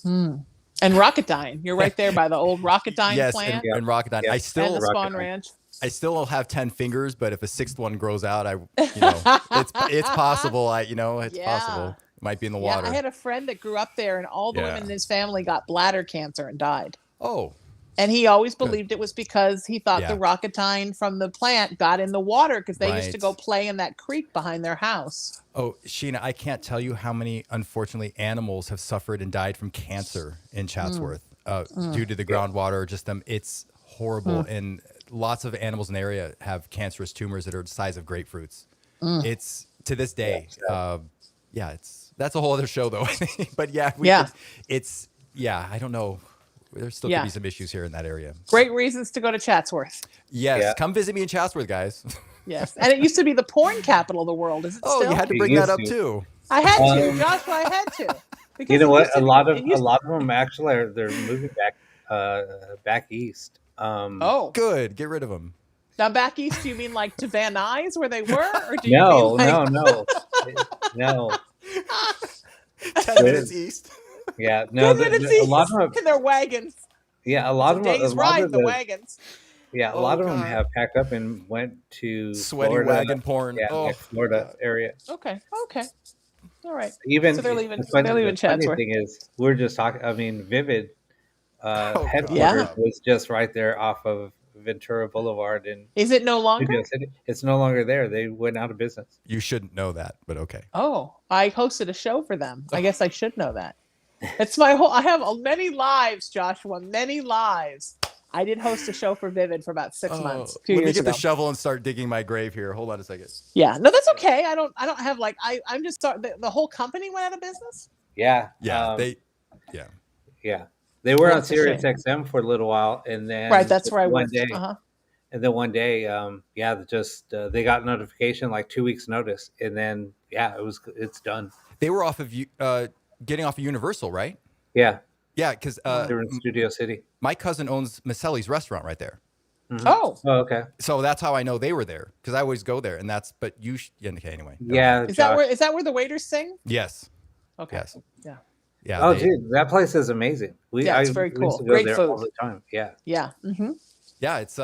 And Rocketdyne. You're right there by the old Rocketdyne Yes, plant Yeah. and Rocketdyne. Yeah. I and still the Spawn Rocketdyne. Ranch. I still have 10 fingers, but if a sixth one grows out, it's possible. It's Yeah. possible. It might be in the Yeah, water. I had a friend that grew up there, and all the Yeah. women in his family got bladder cancer and died. Oh, And he always believed it was because he thought Yeah. the Rocketdyne from the plant got in the water because they used to Right. go play in that creek behind their house. Sheena, I can't tell you how many, unfortunately, animals have suffered and died from cancer in Chatsworth due to the groundwater. Just them, it's horrible. And lots of animals in the area have cancerous tumors that are the size of grapefruits. It's to this day. That's a whole other show though. But yeah, I don't know. There still could Yeah. be some issues here in that area. Great reasons to go to Chatsworth. Yes, Yeah. come visit me in Chatsworth, guys. Yes. And it used to be the porn capital of the world. Is it Oh, still? you had to It bring that used up to. too. I had to. Um, Joshua, I had to. Because You know it what? used to A be- lot it of used- them actually they're moving back east. Oh. Good, get rid of them. Now back east, do you mean like to Van Nuys where they were? Or do you No, mean like... no. 10 minutes east. Yeah, no. 10 minutes A lot east of them. in their wagons. Yeah, a lot of them. Days A lot ride of the wagons. Yeah, a Oh, lot of them God. have packed up and went to Sweaty Florida. wagon porn. Yeah, Oh, like Florida area. Okay. All right. Even So they're leaving- the funny they're leaving the funny Chatsworth. thing is, we're just talking. I mean, Vivid Oh, God, headquarters Rob. was just right there off of Ventura Boulevard in Is it no longer? Studio City. It's no longer there. They went out of business. You shouldn't know that, but okay. Oh, I hosted a show for them. I guess I should know that. It's my whole. I have many lives, Joshua. Many lives. I did host a show for Vivid for about 6 months. A few Let me years get ago. the shovel and start digging my grave here. Hold on a second. Yeah, no, that's okay. I don't have like I'm just the whole company went out of business. Yeah. Yeah, Yeah. They were on That's a Sirius shame. XM for a little while, and then Right, that's where I one worked. day, Uh-huh. and then one day, they got notification like 2 weeks notice, and then it's done. they were off of getting off of Universal, right? Yeah, Yeah, because they were in Studio City. my cousin owns Maselli's restaurant right there. Mhm. Oh, okay. So that's how I know they were there, because I always go there, and that's. But you, okay, anyway. Yeah, is Josh. that where the waiters sing? Yes. Okay. Yes. Yeah. Yeah. Oh, dude, that place is amazing. Yeah, it's very we used cool. to go Great there food. all the time. Yeah. Yeah. Mm-hmm. Yeah, it's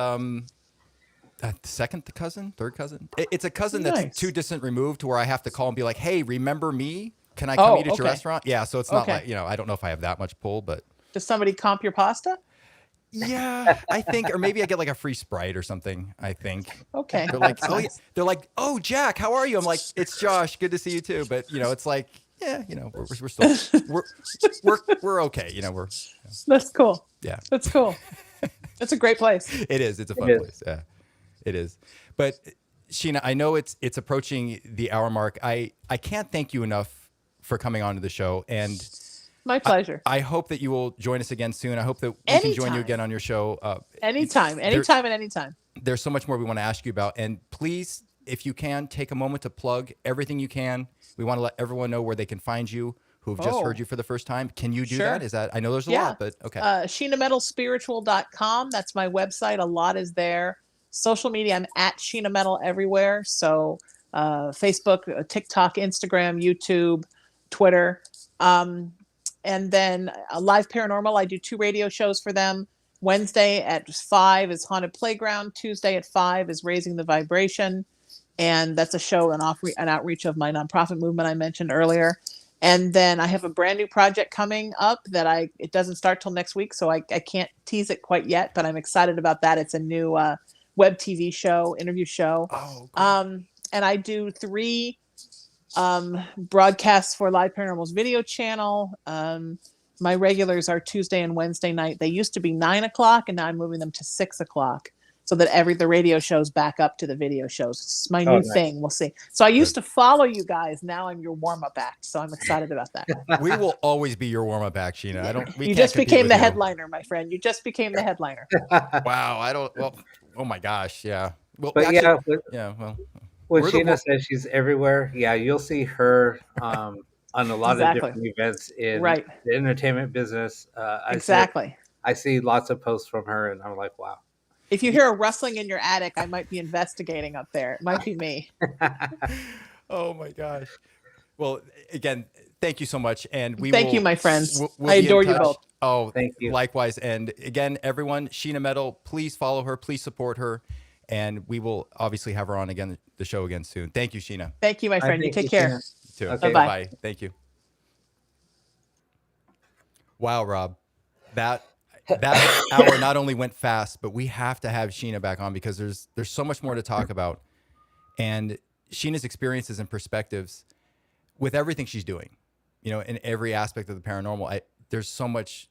second cousin, third cousin. It's a cousin that's Nice. too distant removed to where I have to call and be like, "Hey, remember me? Can I come eat at your okay. restaurant?" Yeah, so it's not Okay. like, I don't know if I have that much pull, but Does somebody comp your pasta? yeah, I think, or maybe I get like a free Sprite or something. I think Okay. they're like, That's "Oh, yeah." nice. They're like, "Oh, Jack, how are you?" I'm like, "It's Josh. Good to see you too." But it's like, yeah, we're still we're okay. That's cool. Yeah. That's cool. It's a great place. It is. It's a fun is. place. Yeah, it is. But Sheena, I know it's approaching the hour mark. I can't thank you enough for coming on to the show, and My pleasure. I hope that you will join us again soon. I hope that we can join you Anytime. again on your show. Anytime and anytime. There's so much more we want to ask you about, and please, if you can, take a moment to plug everything you can. We want to let everyone know where they can find you, who've just heard you for the first time. Can you do Sure. that? Is that, I know there's a lot, but okay. SheenaMetalSpiritual.com. That's my website. A lot is there. Social media, I'm at Sheena Metal everywhere. So Facebook, TikTok, Instagram, YouTube, Twitter. And then Live Paranormal, I do 2 radio shows for them. Wednesday at 5 is Haunted Playground. Tuesday at 5 is Raising the Vibration. And that's a show, an outreach of my nonprofit movement I mentioned earlier. And then I have a brand new project coming up that it doesn't start till next week, so I can't tease it quite yet, but I'm excited about that. It's a new web TV show, interview show. Oh, cool. And I do 3 broadcasts for Live Paranormal's video channel. My regulars are Tuesday and Wednesday night. They used to be 9 o'clock, and now I'm moving them to 6 o'clock so that the radio shows back up to the video shows. It's my new thing. We'll see. So I used to follow you guys. Now I'm your warm-up act. So I'm excited about that. We will always be your warm-up act, Sheena. You just became the headliner, my friend. You just became the headliner. Wow. Oh my gosh. Yeah. Well, But actually, when we're the Sheena says she's everywhere, you'll see her on a lot of different events in Right. the entertainment business. Exactly. I see lots of posts from her, and I'm like, wow. If you hear a rustling in your attic, I might be investigating up there. It might be me. Oh my gosh. Well, again, thank you so much, and Thank you, my friends. we'll I be in adore you touch. both. Oh, Thank you. Likewise, and again, everyone, Sheena Metal, please follow her, please support her, and we will obviously have her on again, the show again soon. Thank you, Sheena. Thank you, my friend. You thank take you, care. Sheena. You too. Okay. Bye-bye. Bye. Thank you. Wow, Rob, that hour not only went fast, but we have to have Sheena back on because there's so much more to talk about, and Sheena's experiences and perspectives with everything she's doing, in every aspect of the paranormal. There's so much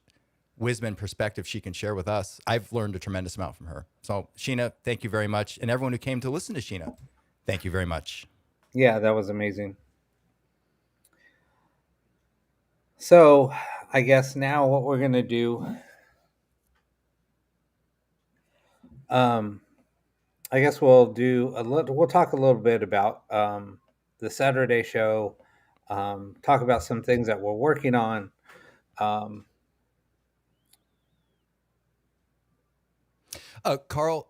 wisdom and perspective she can share with us. I've learned a tremendous amount from her. So Sheena, thank you very much, and everyone who came to listen to Sheena, thank you very much. Yeah, that was amazing. So I guess now what we're gonna do, I guess we'll talk a little bit about the Saturday show, talk about some things that we're working on. Carl,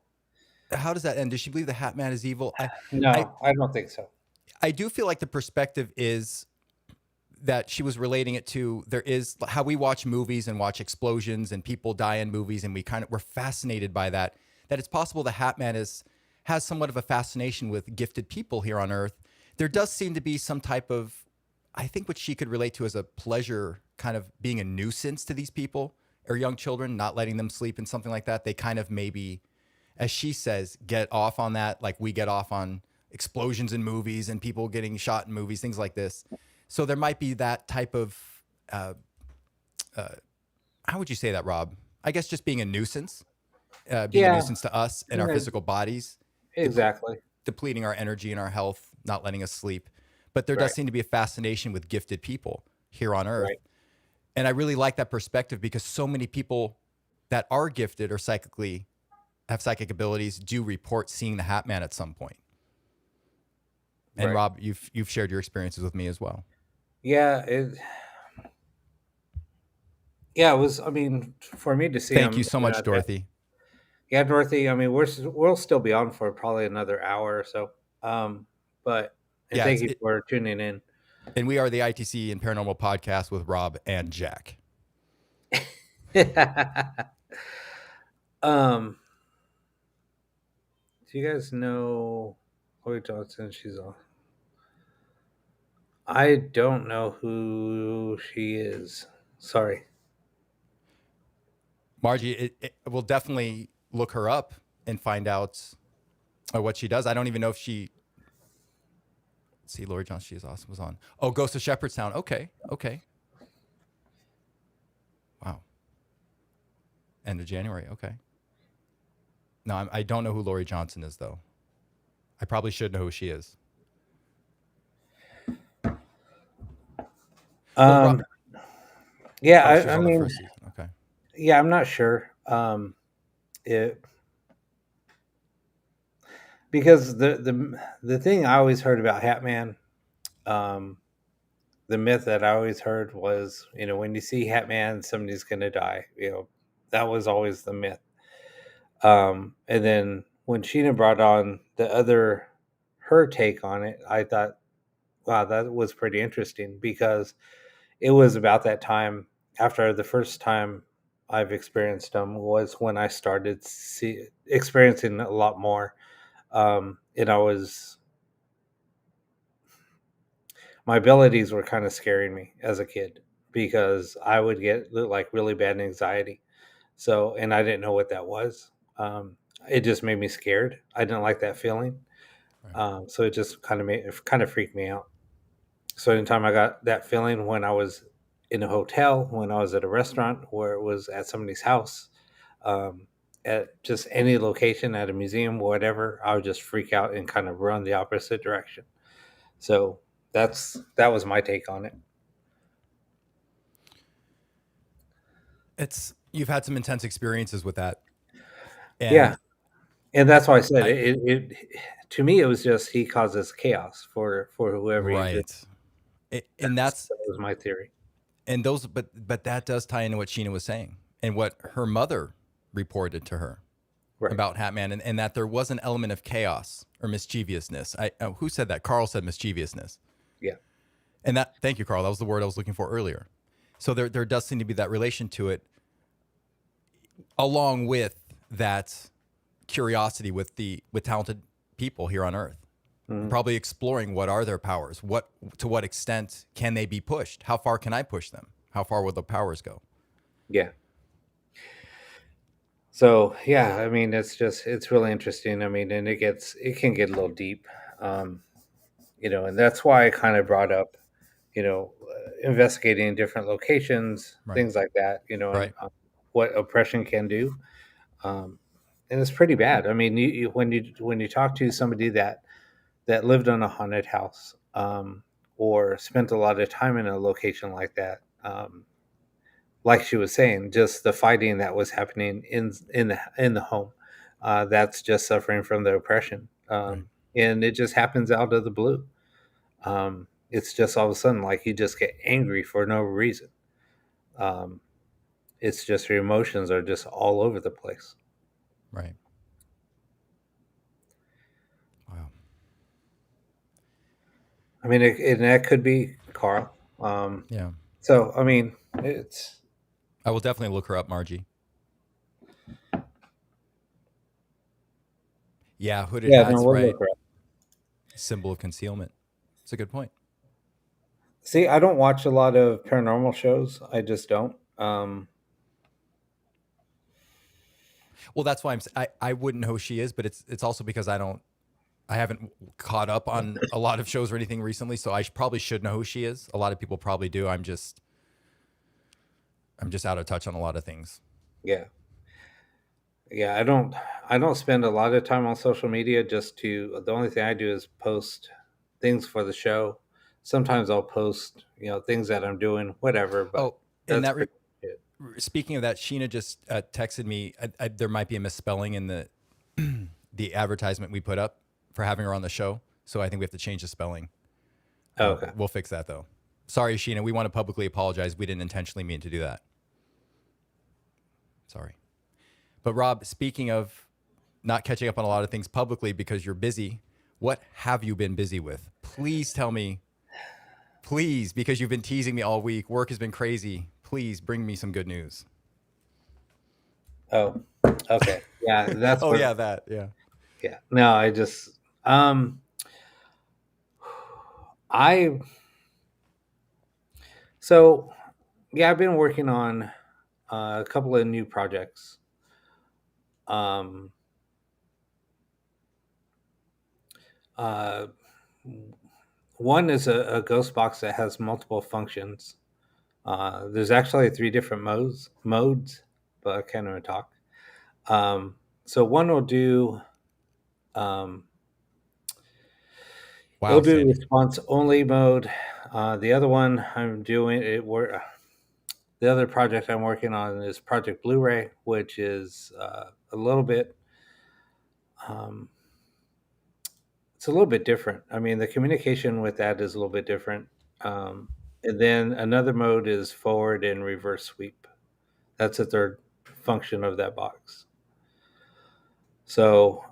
how does that end? Does she believe the Hat Man is evil? No, I don't think so. I do feel like the perspective is that she was relating it to, there is how we watch movies and watch explosions and people die in movies, and we're fascinated by that it's possible the Hat Man has somewhat of a fascination with gifted people here on Earth. There does seem to be some type of, I think, what she could relate to as a pleasure, kind of being a nuisance to these people or young children, not letting them sleep and something like that, they kind of maybe, as she says, get off on that. Like we get off on explosions in movies and people getting shot in movies, things like this. So there might be that type of, how would you say that, Rob? I guess just being a nuisance, being a Yeah, nuisance to us and our yeah, physical bodies, exactly. depleting our energy and our health, not letting us sleep. But there does Right, seem to be a fascination with gifted people here on Earth. right. And I really like that perspective because so many people that are gifted or psychically have psychic abilities do report seeing the Hat Man at some point. And Right. Rob, you've shared your experiences with me as well. Yeah, yeah, it was. I mean, for me to see Thank you him, so much, Dorothy. yeah, Dorothy. I mean, we'll still be on for probably another hour or so. Um, but and Yeah, thank you for tuning in. and we are the ITC and Paranormal Podcast with Rob and Jack. um, do you guys know Chloe Johnson? She's on. I don't know who she is. Sorry. Margie, we'll definitely look her up and find out what she does. I don't even know if she. Let's see, Lori Johnson, she is awesome. Was on. Oh, Ghost of Shepherdstown. Okay. Wow. End of January. Okay. No, I don't know who Lori Johnson is, though. I probably should know who she is. Um, yeah, Oh, she was I on the mean, first season. Okay. yeah, I'm not sure. It because the thing I always heard about Hat Man, um, the myth that I always heard was, when you see Hat Man, somebody's gonna die. That was always the myth. And then when Sheena brought on her take on it, I thought, wow, that was pretty interesting because it was about that time after the first time I've experienced them was when I started experiencing a lot more. And my abilities were kind of scaring me as a kid because I would get like really bad anxiety. So, and I didn't know what that was. It just made me scared. I didn't like that feeling. Right. So it just kind of freaked me out. So anytime I got that feeling when I was in a hotel, when I was at a restaurant, where it was at somebody's house, um, at just any location, at a museum, whatever, I would just freak out and kind of run the opposite direction. So that was my take on it. You've had some intense experiences with that, and Yeah, and that's why I said I it to me, it was just he causes chaos for whoever he did. right, and that's That was my theory. and those, but that does tie into what Sheena was saying and what her mother reported to her Right. about Hatman, and that there was an element of chaos or mischievousness. Who said that? Carl said mischievousness, Yeah. and that thank you, Carl. That was the word I was looking for earlier. So there does seem to be that relation to it, along with that curiosity with talented people here on Earth. Mhm. Probably exploring what are their powers, to what extent can they be pushed, how far can I push them, how far will the powers go. Yeah. So yeah, I mean, it's really interesting. I mean, and it can get a little deep, um, and that's why I kind of brought up, investigating different locations, Right. things like that, and Right. what oppression can do, um, and it's pretty bad. I mean, when you talk to somebody that lived in a haunted house, or spent a lot of time in a location like that. Like she was saying, just the fighting that was happening in the home, that's just suffering from the oppression, Right. and it just happens out of the blue. It's just all of a sudden like you just get angry for no reason. Um, it's just your emotions are just all over the place. Right. Wow. I mean, and that could be Carl. Yeah. So I mean, it's I will definitely look her up, Margie. Yeah, hooded yeah. No, hats, we'll right? look around. Symbol of concealment. It's a good point. See, I don't watch a lot of paranormal shows. I just don't. Well, that's why I wouldn't know who she is, but it's also because I haven't caught up on a lot of shows or anything recently, so I probably should know who she is. A lot of people probably do. I'm just out of touch on a lot of things. Yeah. Yeah, I don't spend a lot of time on social media. The only thing I do is post things for the show. Sometimes I'll post, things that I'm doing, whatever, but Oh, and that's that pretty much it. speaking of that, Sheena just texted me. There might be a misspelling in the the advertisement we put up for having her on the show, so I think we have to change the spelling. Oh, okay. We'll fix that though. Sorry, Sheena. We want to publicly apologize. We didn't intentionally mean to do that. Sorry. But Rob, speaking of not catching up on a lot of things publicly because you're busy, what have you been busy with? Please tell me. Please, because you've been teasing me all week. Work has been crazy. Please bring me some good news. Oh, okay. Yeah, that's Oh what, yeah, that. Yeah. yeah. No, I so yeah, I've been working on a couple of new projects. Um, uh, One is a ghost box that has multiple functions. There's actually three different modes, but I can't even talk. So one will do um, it'll Wow, do Sandy. response only mode. The other one I'm doing it. The other project I'm working on is Project Blu-ray, which is a little bit. Um, it's a little bit different. I mean, the communication with that is a little bit different. And then another mode is forward and reverse sweep. That's the third function of that box. So,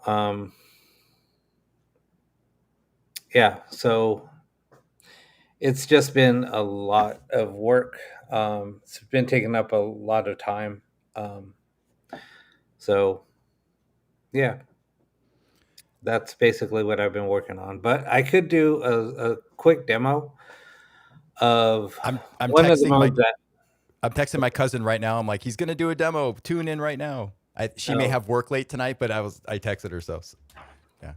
yeah, so it's just been a lot of work. It's been taking up a lot of time. Um, so, yeah, that's basically what I've been working on. But I could do a quick demo of I'm one of the texting my modes that. I'm texting my cousin right now. I'm like, he's gonna do a demo. Tune in right now. She may Oh, have work late tonight, but I texted her so yeah.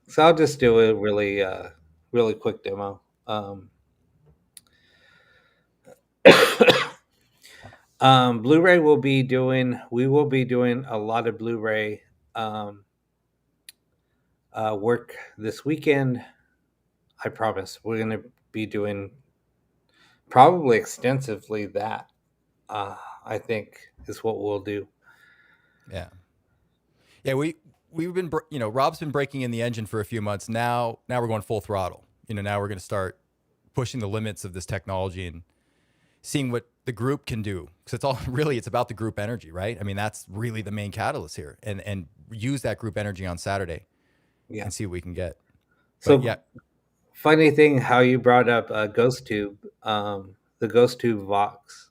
so I'll just do a really quick demo. Blu-ray will be doing. We will be doing a lot of Blu-ray um, work this weekend. I promise. We're going to be doing probably extensively that. I think is what we'll do. Yeah. Yeah, we've been Rob's been breaking in the engine for a few months. Now we're going full throttle. Now we're going to start pushing the limits of this technology and seeing what the group can do, because it's about the group energy, right? I mean, that's really the main catalyst here, and use that group energy on Saturday Yeah. and see what we can get. So But yeah, funny thing how you brought up Ghost Tube, the Ghost Tube Vox.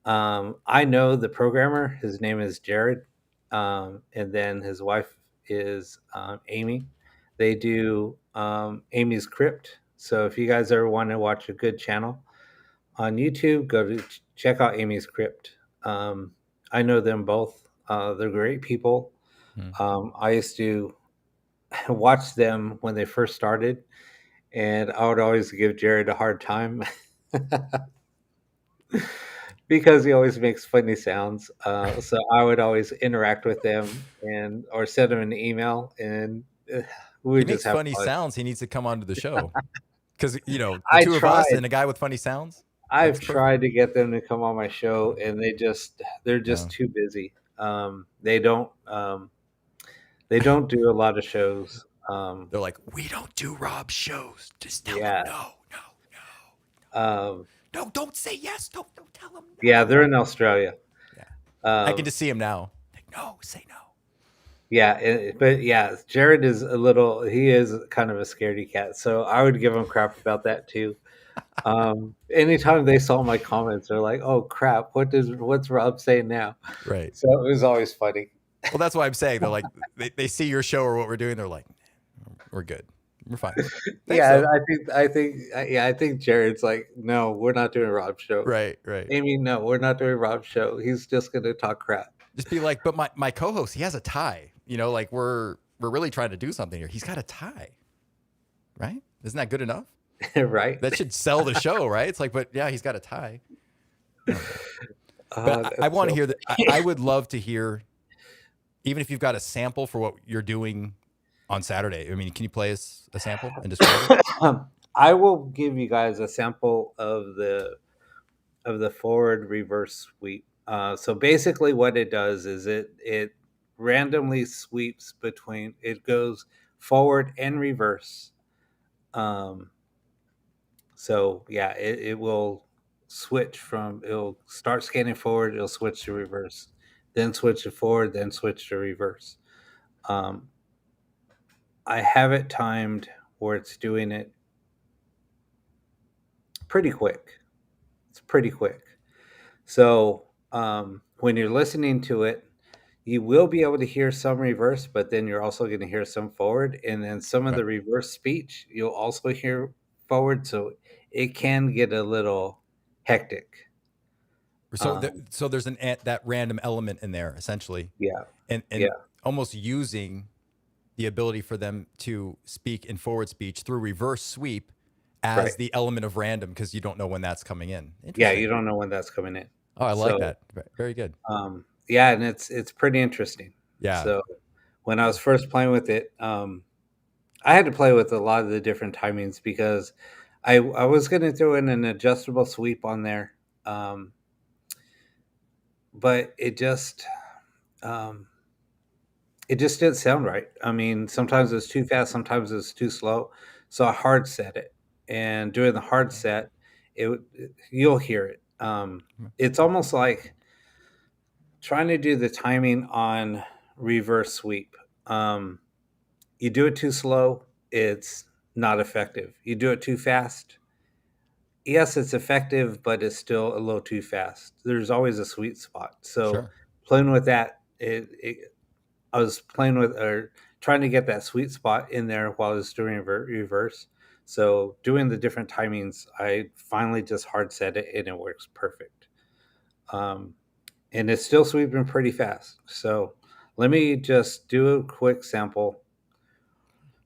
I know the programmer. His name is Jared, and then his wife is Amy. They do Amy's Crypt. So if you guys ever want to watch a good channel on YouTube, go to check out Amy's Crypt. I know them both. They're great people. I used to watch them when they first started, and I would always give Jared a hard time because he always makes funny sounds. So I would always interact with them or send him an email, and we he would just makes have funny fun. sounds. He needs to come onto the show because the I two of us tried. and a guy with funny sounds. I've That's perfect. tried to get them to come on my show, and they're just Yeah. too busy. They don't do a lot of shows. They're like, we don't do Rob's shows. Just tell him Yeah. no. Don't say yes. Don't tell him no. Yeah, they're in Australia. Yeah. I can Um, just see him now. Like, no, say no. yeah, but yeah, Jared is he is kind of a scaredy cat. So I would give him crap about that too. Anytime they saw my comments, they're like, "Oh crap, what's Rob saying now?" Right. So it was always funny. Well, that's why I'm saying they're like they see your show or what we're doing. They're like, we're good. We're fine. Thanks, Yeah, though. I think Jared's like, "No, we're not doing Rob's show." Right. Amy, no, we're not doing Rob's show. He's just gonna talk crap. Just be like, but my co-host, he has a tie. You know, like we're really trying to do something here. He's got a tie, right? Isn't that good enough? Right? That should sell the show, right? It's like, but yeah, he's got a tie. Oh, But I that's want to so hear that. I would love to hear, even if you've got a sample for what you're doing on Saturday. I mean, can you play us a sample and describe it? I will give you guys a sample of the forward reverse sweep. So basically, what it does is it randomly sweeps between. It goes forward and reverse. Um, so yeah, it will switch from. It'll start scanning forward. It'll switch to reverse, then switch to forward, then switch to reverse. Um, I have it timed where it's doing it pretty quick. It's pretty quick. So when you're listening to it, you will be able to hear some reverse, but then you're also going to hear some forward, and then some of Okay. the reverse speech you'll also hear forward. So it can get a little hectic. So there's that random element in there essentially, Yeah, and yeah, almost using the ability for them to speak in forward speech through reverse sweep right. as the element of random because you don't know when that's coming in. Yeah, you Interesting. don't know when that's coming in. Oh, I like So that. Very good. yeah, and it's pretty interesting. Yeah. So when I was first playing with it, I had to play with a lot of the different timings because I was going to throw in an adjustable sweep on there, um, but um, it just didn't sound right. I mean, sometimes it's too fast, sometimes it's too slow. So I hard set it, and doing the hard set, you'll hear it. It's almost like trying to do the timing on reverse sweep. You do it too slow, it's not effective. You do it too fast, yes, it's effective, but it's still a little too fast. There's always a sweet spot. So Sure. playing with that, I was playing with or trying to get that sweet spot in there while I was doing reverse. So doing the different timings, I finally just hard set it and it works perfect. Um, and it's still sweeping pretty fast. So let me just do a quick sample.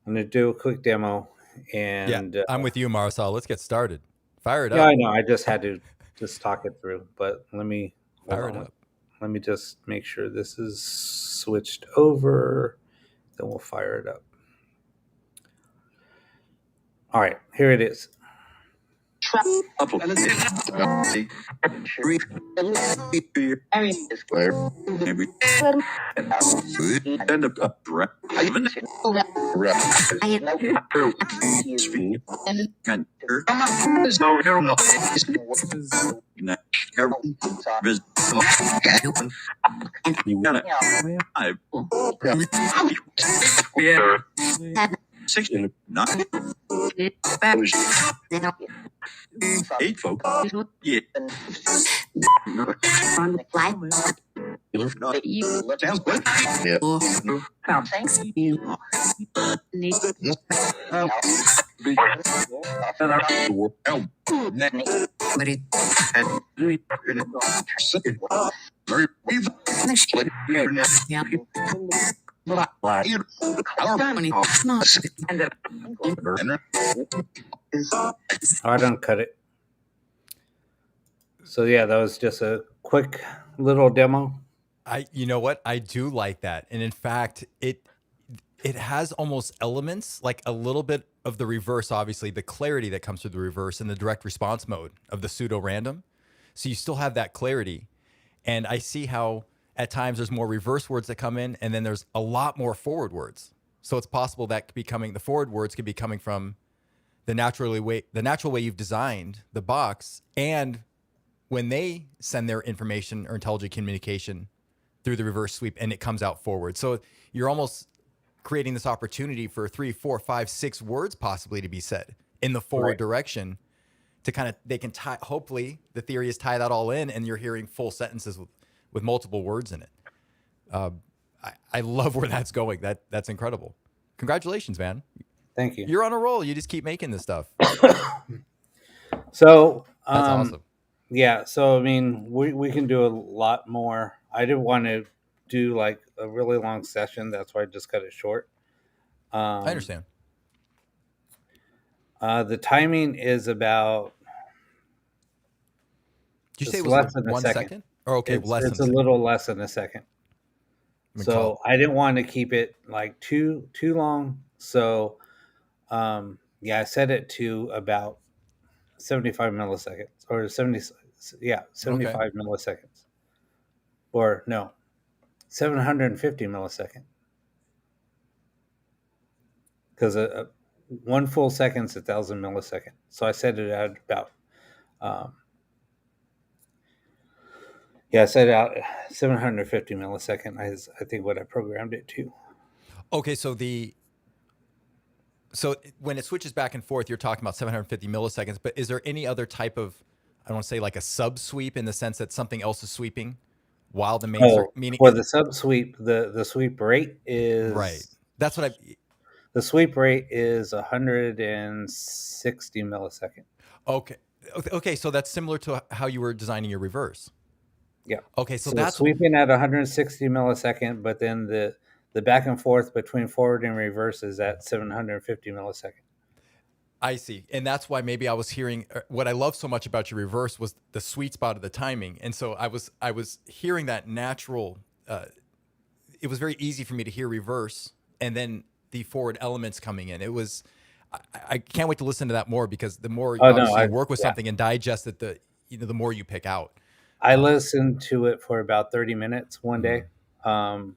I'm going to do a quick demo. Yeah, And I'm with you, Marisol. Let's get started. Fire it yeah, up. I know. I just had to just talk it through. But let me hold Fire it on. up. Let me just make sure this is switched over. Then we'll fire it up. All right, here it is. Oh, I don't cut it. So yeah, that was just a quick little demo. You know what? I do like that. And in fact, it has almost elements like a little bit of the reverse, obviously, the clarity that comes through the reverse and the direct response mode of the pseudo random. So you still have that clarity. And I see how at times there's more reverse words that come in, and then there's a lot more forward words. So it's possible that could be coming, the forward words could be coming from the natural way you've designed the box, and when they send their information or intelligent communication through the reverse sweep and it comes out forward. So you're almost creating this opportunity for 3, 4, 5, 6 words possibly to be said in the forward Right. direction to kind of, they can tie, hopefully the theory is tie that all in and you're hearing full sentences with multiple words in it. I love where that's going. That's incredible. Congratulations, man. Thank you. You're on a roll. You just keep making this stuff. So That's awesome. yeah, so I mean, we can do a lot more. I didn't want to do like a really long session. That's why I just cut it short. I Um, understand. the timing is about Did you say it it's was less than a 1 second? second. Or okay, less than It's a a second. little less than a second. McCall. So I didn't want to keep it like too long. So yeah, I set it to about 75 milliseconds or 70, yeah, Okay. 75 milliseconds, or no, 750 milliseconds, because one full second's 1,000 milliseconds. So I set it at about um, yeah, I set it out 750 millisecond. I think what I programmed it to. Okay, so when it switches back and forth, you're talking about 750 milliseconds, but is there any other type of, I don't want to say like a sub sweep in the sense that something else is sweeping while the main Oh, meaning for the sub sweep, the sweep rate right. is That's what the sweep rate is 160 milliseconds. okay. Okay, so that's similar to how you were designing your reverse. Yeah. Okay, so So that's sweeping at 160 millisecond, but then the back and forth between forward and reverse is at 750 millisecond. I see. And that's why maybe I was hearing what I love so much about your reverse was the sweet spot of the timing. And so I was hearing that natural it was very easy for me to hear reverse and then the forward elements coming in. It was I can't wait to listen to that more because the more Oh no, obviously I you work with yeah. something and digest it, the more you pick out. I listened to it for about 30 minutes one day. Mhm.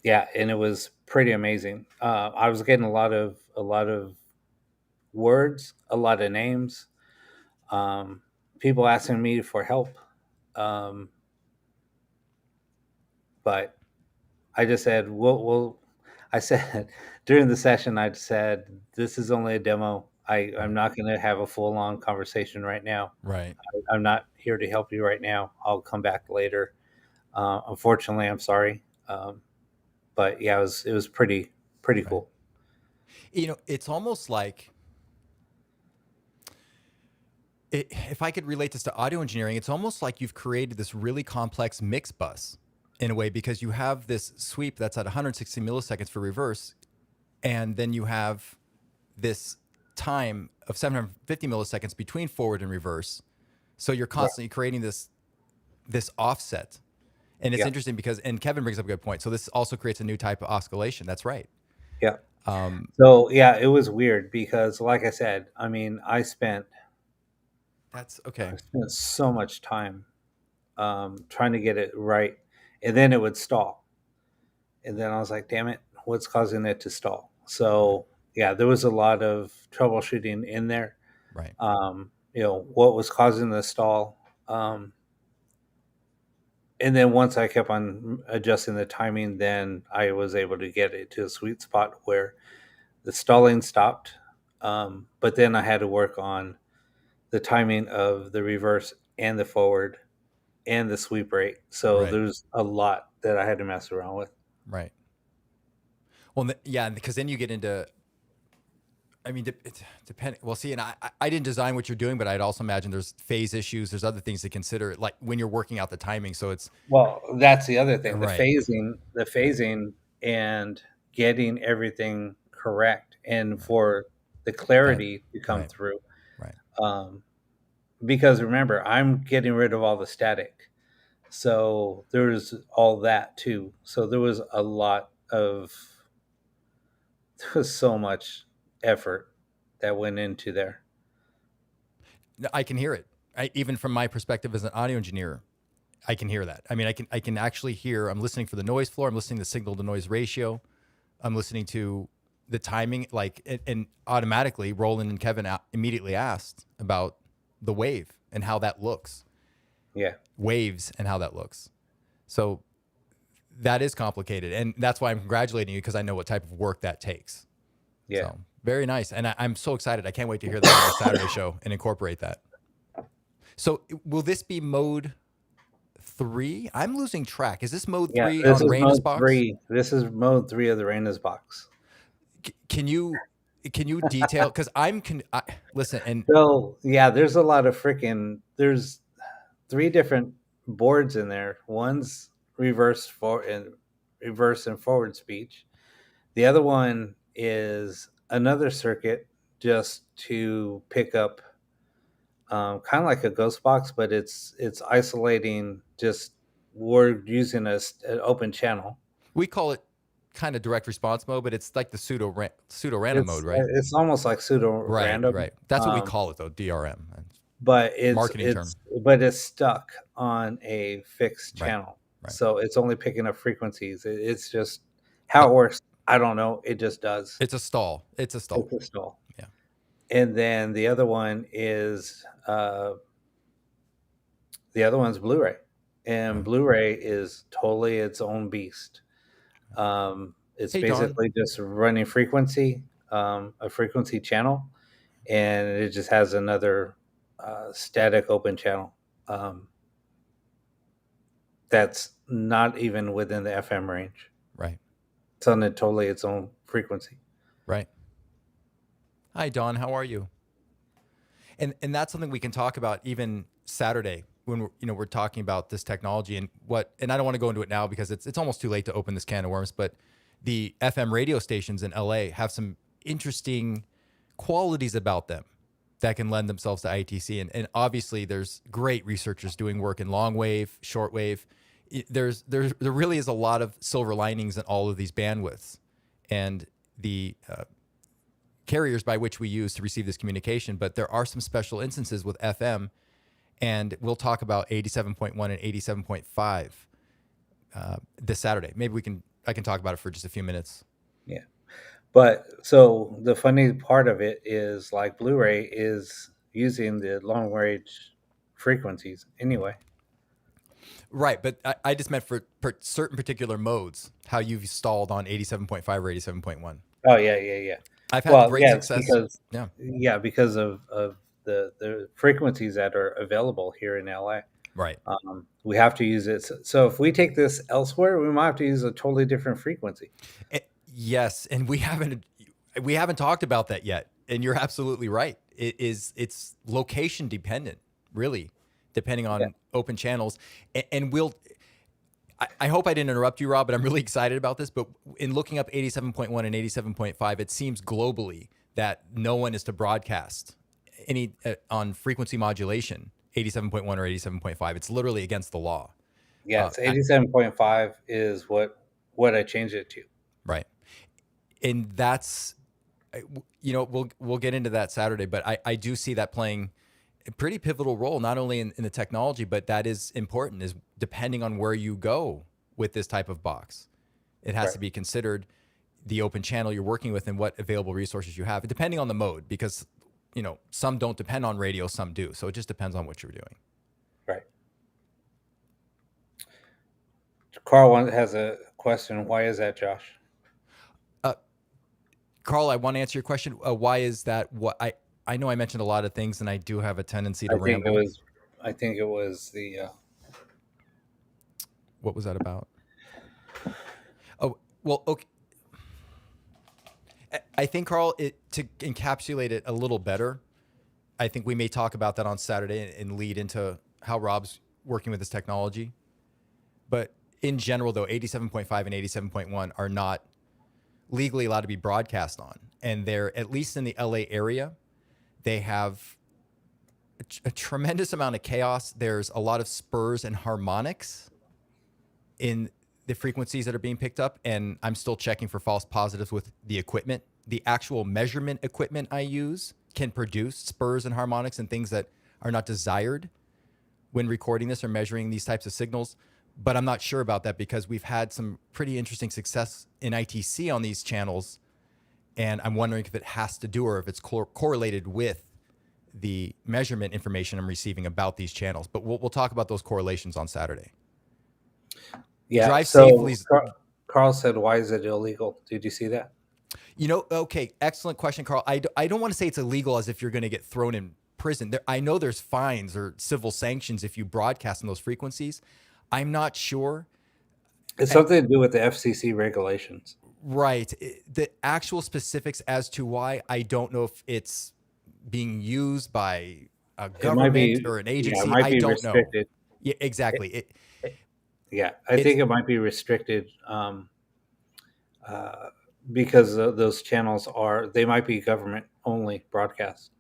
Yeah, and it was pretty amazing. I was getting a lot of words, a lot of names, people asking me for help. Um, but I just said, we'll I said during the session, I said, this is only a demo. I'm Right. not going to have a full on conversation right now. Right. I'm not here to help you right now. I'll come back later. Unfortunately, I'm sorry. But yeah, it was pretty Right. cool. It's almost like if I could relate this to audio engineering, it's almost like you've created this really complex mix bus in a way because you have this sweep that's at 160 milliseconds for reverse, and then you have this time of 750 milliseconds between forward and reverse. So you're Right. constantly creating this offset. And it's Yeah. interesting because, and Kevin brings up a good point. So this also creates a new type of oscillation. That's right. Yeah. Um, So yeah, it was weird because, like I said, I mean, that's okay. I spent so much time trying to get it right, and then it would stall, and then I was like, "Damn it, what's causing it to stall?" Right. So yeah, there was a lot of troubleshooting in there. Right. What was causing the stall, and then once I kept on adjusting the timing, then I was able to get it to a sweet spot where the stalling stopped. But then I had to work on the timing of the reverse and the forward and the sweep rate. So Right. there's a lot that I had to mess around with. Right. Well, yeah, because then you get into, I mean, it depend. Well, see, and I didn't design what you're doing, but I'd also imagine there's phase issues. There's other things to consider, like when you're working out the timing. So it's Well, that's the other thing, right, the right, phasing and getting everything correct and right. for the That clarity to come right, through. right. Um, because remember, I'm getting rid of all the static. So there's all that too. So there was so much effort that went into there. No, I can hear it. Even from my perspective as an audio engineer, I can hear that. I mean, I can actually hear. I'm listening for the noise floor. I'm listening to the signal to noise ratio. I'm listening to the timing, like, and automatically, Roland and Kevin immediately asked about the wave and how that looks, Yeah. waves and how that looks. So that is complicated, and that's why I'm congratulating you because I know what type of work that takes. Yeah. So very nice, and I'm so excited. I can't wait to hear that on the Saturday show and incorporate that. So will this be mode 3? I'm losing track. Is this mode Yeah. 3 on Raina's box? This is mode 3 of the Reina's box. Can you detail? Because listen, and So yeah, there's 3 different boards in there. One's reverse and forward speech. The other one is another circuit just to pick up, kind of like a ghost box, but it's isolating. Just we're using an open channel. We call it kind of direct response mode, but it's like the pseudo random mode, right? It's almost like pseudo Right, random. right. That's what we call it though, DRM. But Marketing term. it's stuck on a fixed Right, channel, right. so it's only picking up frequencies. It's just how it works. I don't know. It just does. It's a stall. It's a stall. It's a stall. Yeah. And then the other one is Blu-ray, and Right. Blu-ray is totally its own beast. It's Hey, Don. basically just running frequency, a frequency channel, and it just has another static open channel that's not even within the FM range. Right. It's on totally its own frequency. Right. Hi, Don. How are you? And that's something we can talk about even Saturday when we're talking about this technology and I don't want to go into it now because it's almost too late to open this can of worms, but the FM radio stations in LA have some interesting qualities about them that can lend themselves to ITC. And obviously there's great researchers doing work in long wave, short wave. There really is a lot of silver linings in all of these bandwidths, and the carriers by which we use to receive this communication. But there are some special instances with FM, and we'll talk about 87.1 and 87.5 this Saturday. Maybe I can talk about it for just a few minutes. Yeah. But so the funny part of it is, like, Blu-ray is using the long range frequencies anyway. Right, but I just meant for certain particular modes, how you've stalled on 87.5 or 87.1. Oh yeah. I've had great success. Because of the frequencies that are available here in LA. Right. We have to use it. So if we take this elsewhere, we might have to use a totally different frequency. Yes, and we haven't talked about that yet. And you're absolutely right. It's location dependent, really, depending on open channels. And I hope I didn't interrupt you, Rob, but I'm really excited about this. But in looking up 87.1 and 87.5, it seems globally that no one is to broadcast any on frequency modulation 87.1 or 87.5. It's literally against the law. Yeah, it's 87.5 is what I changed it to. Right. And that's, we'll get into that Saturday, but I do see that playing a pretty pivotal role, not only in the technology, but that is important, is depending on where you go with this type of box. It has to be considered the open channel you're working with and what available resources you have, depending on the mode, because, some don't depend on radio, some do. So it just depends on what you're doing. Right. Carl has a question. Why is that, Josh? Carl, I want to answer your question. Why is that? What I know I mentioned a lot of things, and I do have a tendency to ramble. I think it was the. What was that about? Oh, well, okay. I think, Carl, to encapsulate it a little better, I think we may talk about that on Saturday and lead into how Rob's working with this technology. But in general, though, 87.5 and 87.1 are not legally allowed to be broadcast on. And they're, at least in the LA area, they have a tremendous amount of chaos. There's a lot of spurs and harmonics in the frequencies that are being picked up. And I'm still checking for false positives with the equipment. The actual measurement equipment I use can produce spurs and harmonics and things that are not desired when recording this or measuring these types of signals. But I'm not sure about that because we've had some pretty interesting success in ITC on these channels. And I'm wondering if it has to do or if it's correlated with the measurement information I'm receiving about these channels. But we'll talk about those correlations on Saturday. Yeah. Drive so safely. Carl said, why is it illegal? Did you see that? Okay. Excellent question, Carl. I don't want to say it's illegal as if you're going to get thrown in prison. I know there's fines or civil sanctions if you broadcast on those frequencies. I'm not sure. It's something to do with the FCC regulations. Right. The actual specifics as to why, I don't know if it's being used by a government or an agency. Yeah, it might be I don't restricted. know. Yeah, exactly. Yeah, I It's think it might be restricted uh, because those channels they might be government only broadcast.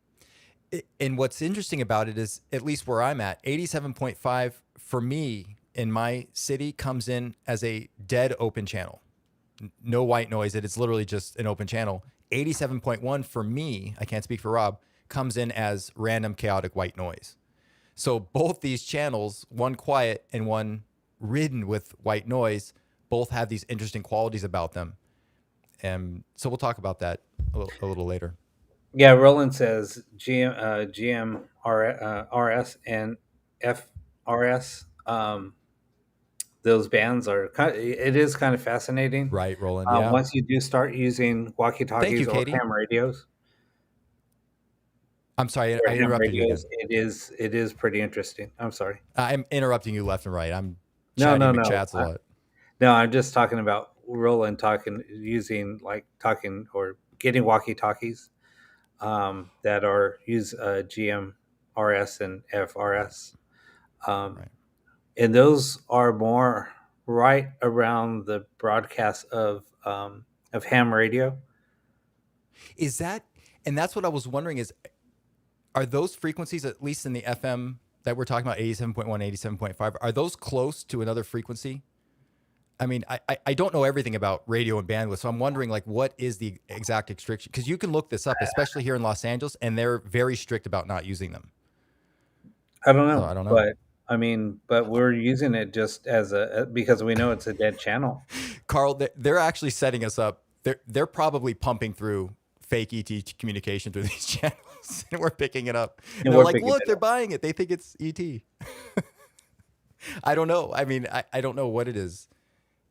and what's interesting about it is, at least where I'm at, 87.5 for me in my city comes in as a dead open channel. No white noise. It is literally just an open channel. 87.1 for me, I can't speak for Rob, comes in as random chaotic white noise. So both these channels, one quiet and one ridden with white noise, both have these interesting qualities about them. And so we'll talk about that a little later. Yeah, Roland says GM, RS, and FRS. Those bands are it is kind of fascinating. Right, Roland? Yeah. Once you do start using walkie Thank you, talkies or Katie. ham radios, I'm sorry, I interrupted you again. it is pretty interesting. I'm sorry. I'm interrupting you left and right. I'm No, chatty no, no. McChats a lot. No, I'm just talking about Roland talking or getting walkie talkies that are use GM, RS, and FRS. Um, Right. and those are more right around the broadcast of ham radio. Is that, and that's what I was wondering is, are those frequencies, at least in the FM that we're talking about, 87.1, 87.5, are those close to another frequency? I mean, I don't know everything about radio and bandwidth, so I'm wondering, like, what is the exact restriction? Because you can look this up, especially here in Los Angeles, and they're very strict about not using them. I don't So know, I don't know. but I mean, but we're using it just as because we know it's a dead channel. Carl, they're actually setting us up. They're probably pumping through fake ET communication through these channels, and we're picking it up. And And they're we're like, picking look, it they're up. buying it. They think it's ET. I don't know. I mean, I don't know what it is.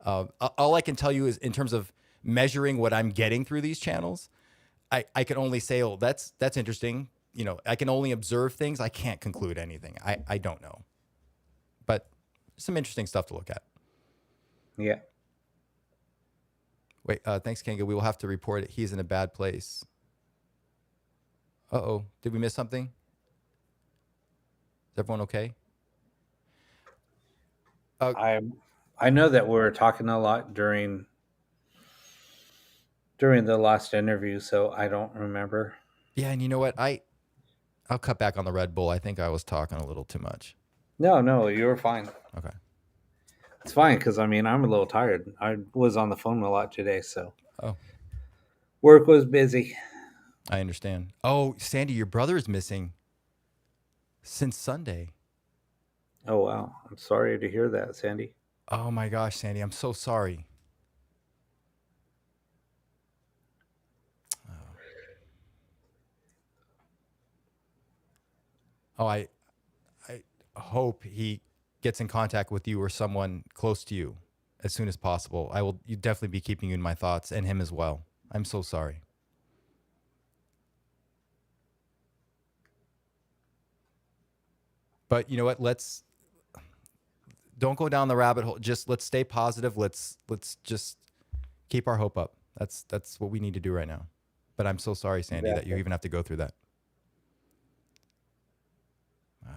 All I can tell you is, in terms of measuring what I'm getting through these channels, I can only say, oh, that's interesting. You know, I can only observe things. I can't conclude anything. I don't know. But some interesting stuff to look at. Yeah. Wait, thanks, Kanga. We will have to report it. He's in a bad place. Uh-oh. Did we miss something? Is everyone okay? I I know that we were talking a lot during the last interview, so I don't remember. Yeah, and you know what? I'll cut back on the Red Bull. I think I was talking a little too much. No, no, you were fine. Okay. It's fine because I mean I'm a little tired. I was on the phone a lot today, so Oh, work was busy. I understand. Oh, Sandy, your brother is missing since Sunday. Oh wow, I'm sorry to hear that, Sandy. Oh my gosh, Sandy, I'm so sorry. Oh, I hope he gets in contact with you or someone close to you as soon as possible. I will definitely be keeping you in my thoughts, and him as well. I'm so sorry. But you know what? Don't go down the rabbit hole. Just let's stay positive. Let's just keep our hope up. That's what we need to do right now. But I'm so sorry, Sandy, that you Exactly. even have to go through that. Wow.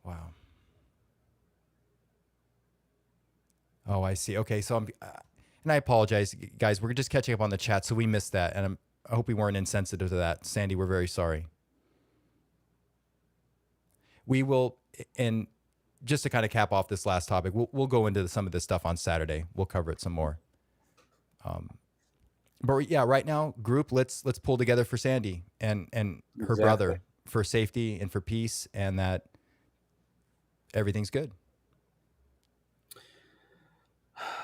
Wow. Oh, I see. Okay, so and I apologize, guys. We're just catching up on the chat, so we missed that, and I hope we weren't insensitive to that, Sandy. We're very sorry. We will, and just to kind of cap off this last topic, we'll go into some of this stuff on Saturday. We'll cover it some more. But yeah, right now, group, let's pull together for Sandy and her Exactly. brother, for safety and for peace, and that everything's good.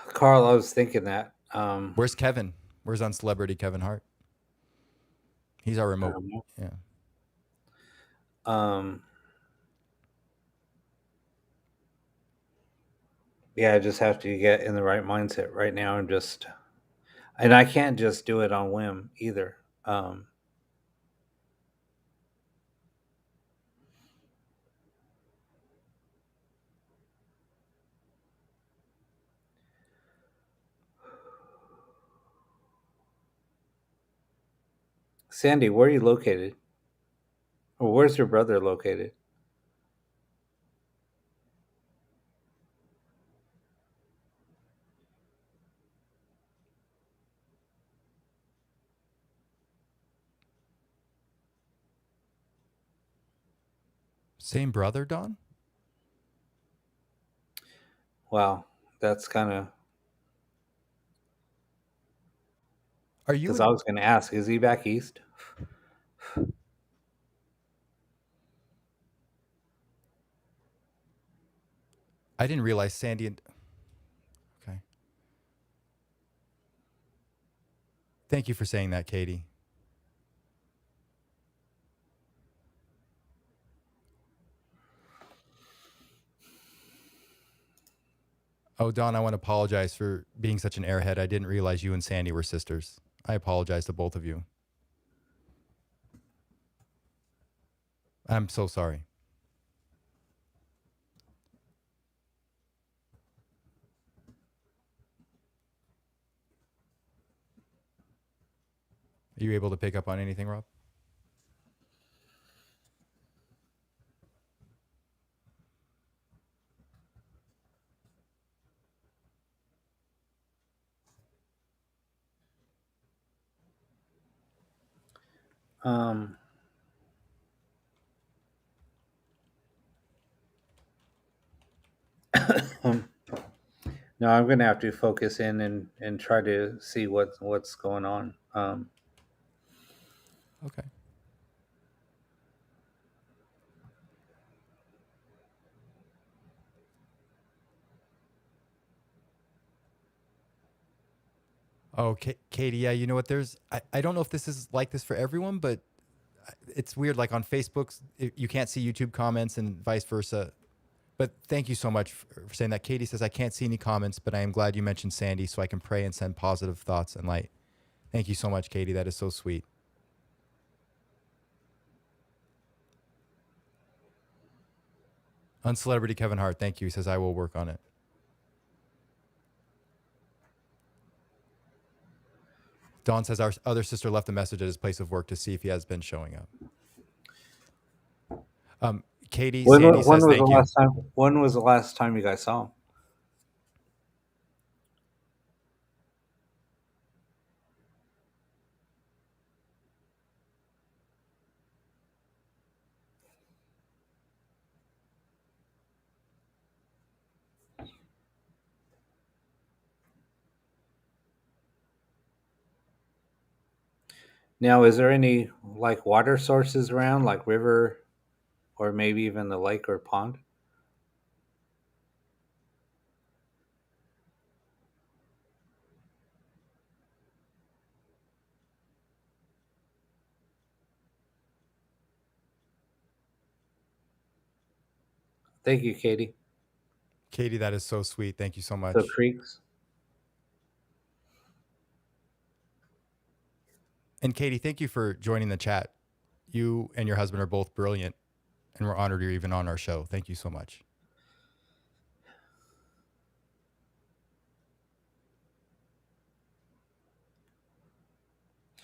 Carl, I was thinking that. Where's Kevin? Where's on Celebrity Kevin Hart? He's our I remote. don't know. Yeah. Um, yeah, I just have to get in the right mindset right now and I can't just do it on whim either. Sandy, where are you located? Or where's your brother located? Same brother, Don? Wow, that's kind of Are you because I and was going to ask, is he back east? I didn't realize Sandy and okay. Thank you for saying that, Katie. Oh, Don, I want to apologize for being such an airhead. I didn't realize you and Sandy were sisters. I apologize to both of you. I'm so sorry. Are you able to pick up on anything, Rob? Um, no, I'm going to have to focus in and try to see what's going on. Okay. Oh, Katie, yeah, you know what? I don't know if this is like this for everyone, but it's weird. Like on Facebook, you can't see YouTube comments and vice versa. But thank you so much for saying that. Katie says, I can't see any comments, but I am glad you mentioned Sandy so I can pray and send positive thoughts and light. Thank you so much, Katie. That is so sweet. Uncelebrity Kevin Hart, thank you. He says, I will work on it. Dawn says, our other sister left a message at his place of work to see if he has been showing up. Katie, Sandy says, thank you. When was the last time you guys saw him? Now, is there any like water sources around, like river, or maybe even the lake or pond? Thank you, Katie. Katie, that is so sweet. Thank you so So much. creeks. And Katie, thank you for joining the chat. You and your husband are both brilliant, and we're honored you're even on our show. Thank you so much.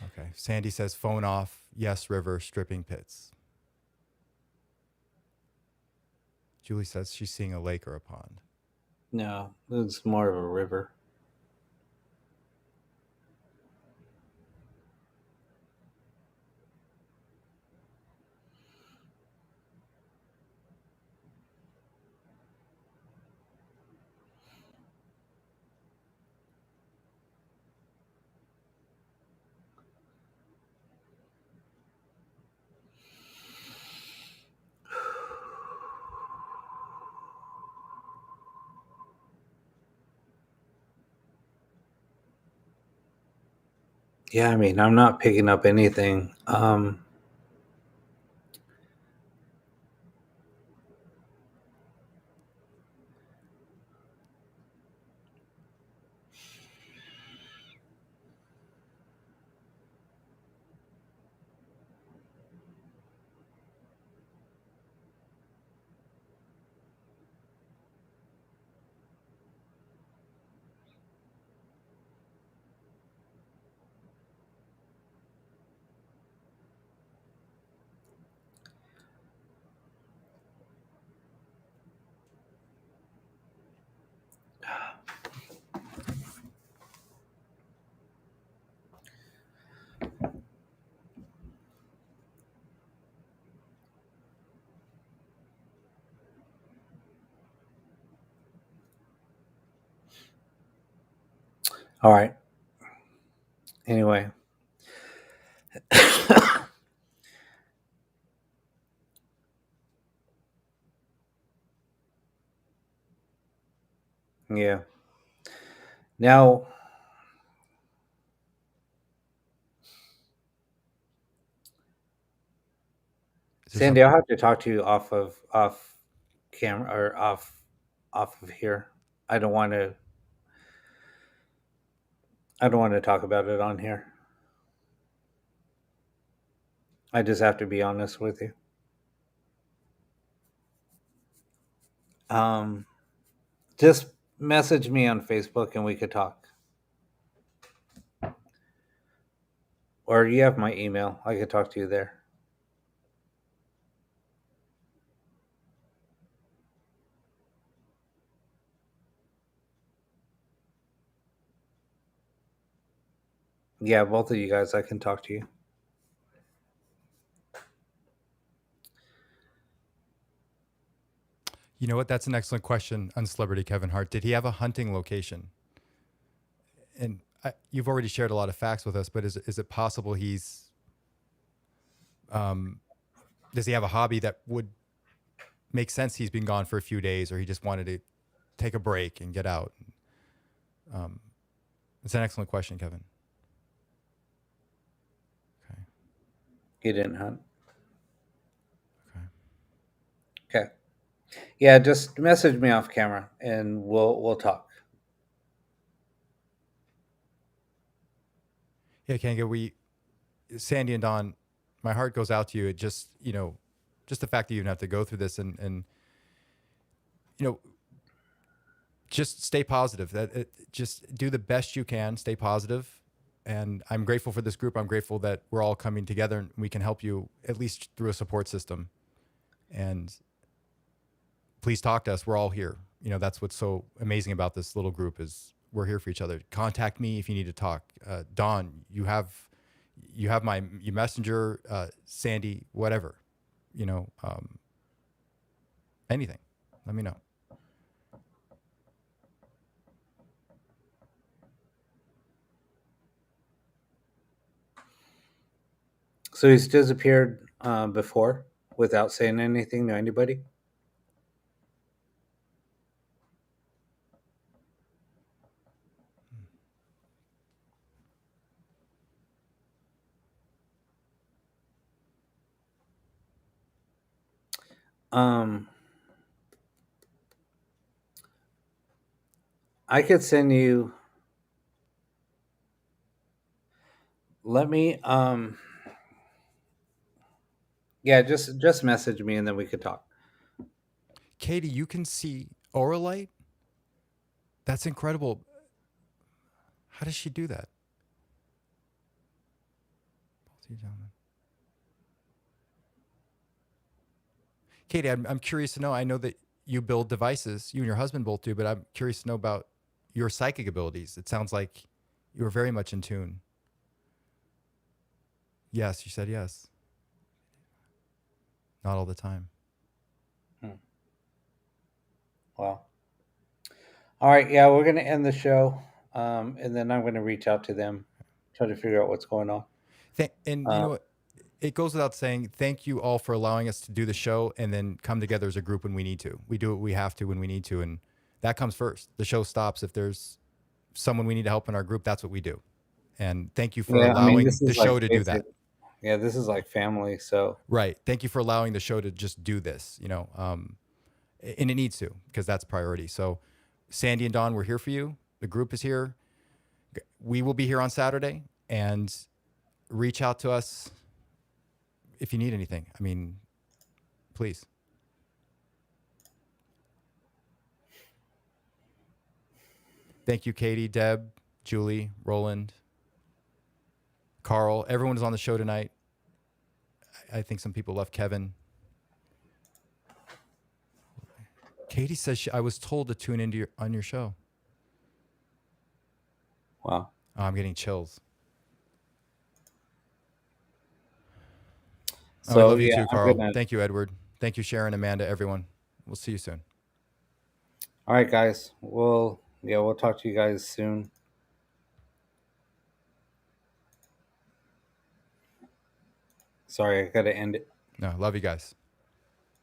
Okay. Sandy says, phone off. Yes, river, stripping pits. Julie says she's seeing a lake or a pond. No, it's more of a river. Yeah, I mean, I'm not picking up anything. All right. Anyway. Yeah. Now, Is there Sandy, I'll something? have to talk to you off camera or off of here. I don't want to. I don't want to talk about it on here. I just have to be honest with you. Um, just message me on Facebook and we could talk. Or you have my email. I could talk to you there. Yeah, both of you guys, I can talk to you. You know what? That's an excellent question on Celebrity Kevin Hart. Did he have a hunting location? And you've already shared a lot of facts with us, but is it possible he's does he have a hobby that would make sense? He's been gone for a few days, or he just wanted to take a break and get out. It's an excellent question, Kevin. Okay. You didn't hunt. Okay. Okay. Yeah, just message me off camera and we'll talk. Yeah, Kanga, Sandy and Don, my heart goes out to you. It just, just the fact that you even have to go through this and you know, just stay positive. Just do the best you can, stay positive. And I'm grateful for this group. I'm grateful that we're all coming together and we can help you at least through a support system. And please talk to us. We're all here. That's what's so amazing about this little group is we're here for each other. Contact me if you need to talk. Dawn, you have my messenger, Sandy, whatever, anything. Let me know. So he's disappeared before without saying anything to anybody? I could send you. Let me. Yeah, just message me and then we could talk. Katie, you can see aura light? That's incredible. How does she do that? Katie, I'm curious to know. I know that you build devices, you and your husband both do, but I'm curious to know about your psychic abilities. It sounds like you're very much in tune. Yes, you said yes. Not all the time. Well, all right. Yeah, we're going to end the show. And then I'm going to reach out to them, try to figure out what's going on. And you know what? It goes without saying, thank you all for allowing us to do the show and then come together as a group when we need to. We do what we have to when we need to. And that comes first. The show stops. If there's someone we need to help in our group, that's what we do. And thank you for Yeah, I mean, allowing this the is like show to do that. Yeah, this is like family. So Right. Thank you for allowing the show to just do this, and it needs to, because that's priority. So Sandy and Dawn, we're here for you. The group is here. We will be here on Saturday, and reach out to us if you need anything. I mean, please. Thank you, Katie, Deb, Julie, Roland, Carl. Everyone is on the show tonight. I think some people left. Kevin. Katie says I was told to tune into on your show. wow. Oh, I'm getting chills. So I love you yeah, too, Carl. Thank you, Edward. Thank you, Sharon, Amanda, everyone. We'll see you soon. All right, guys. We'll talk to you guys soon. Sorry, I got to end it. No, love you guys.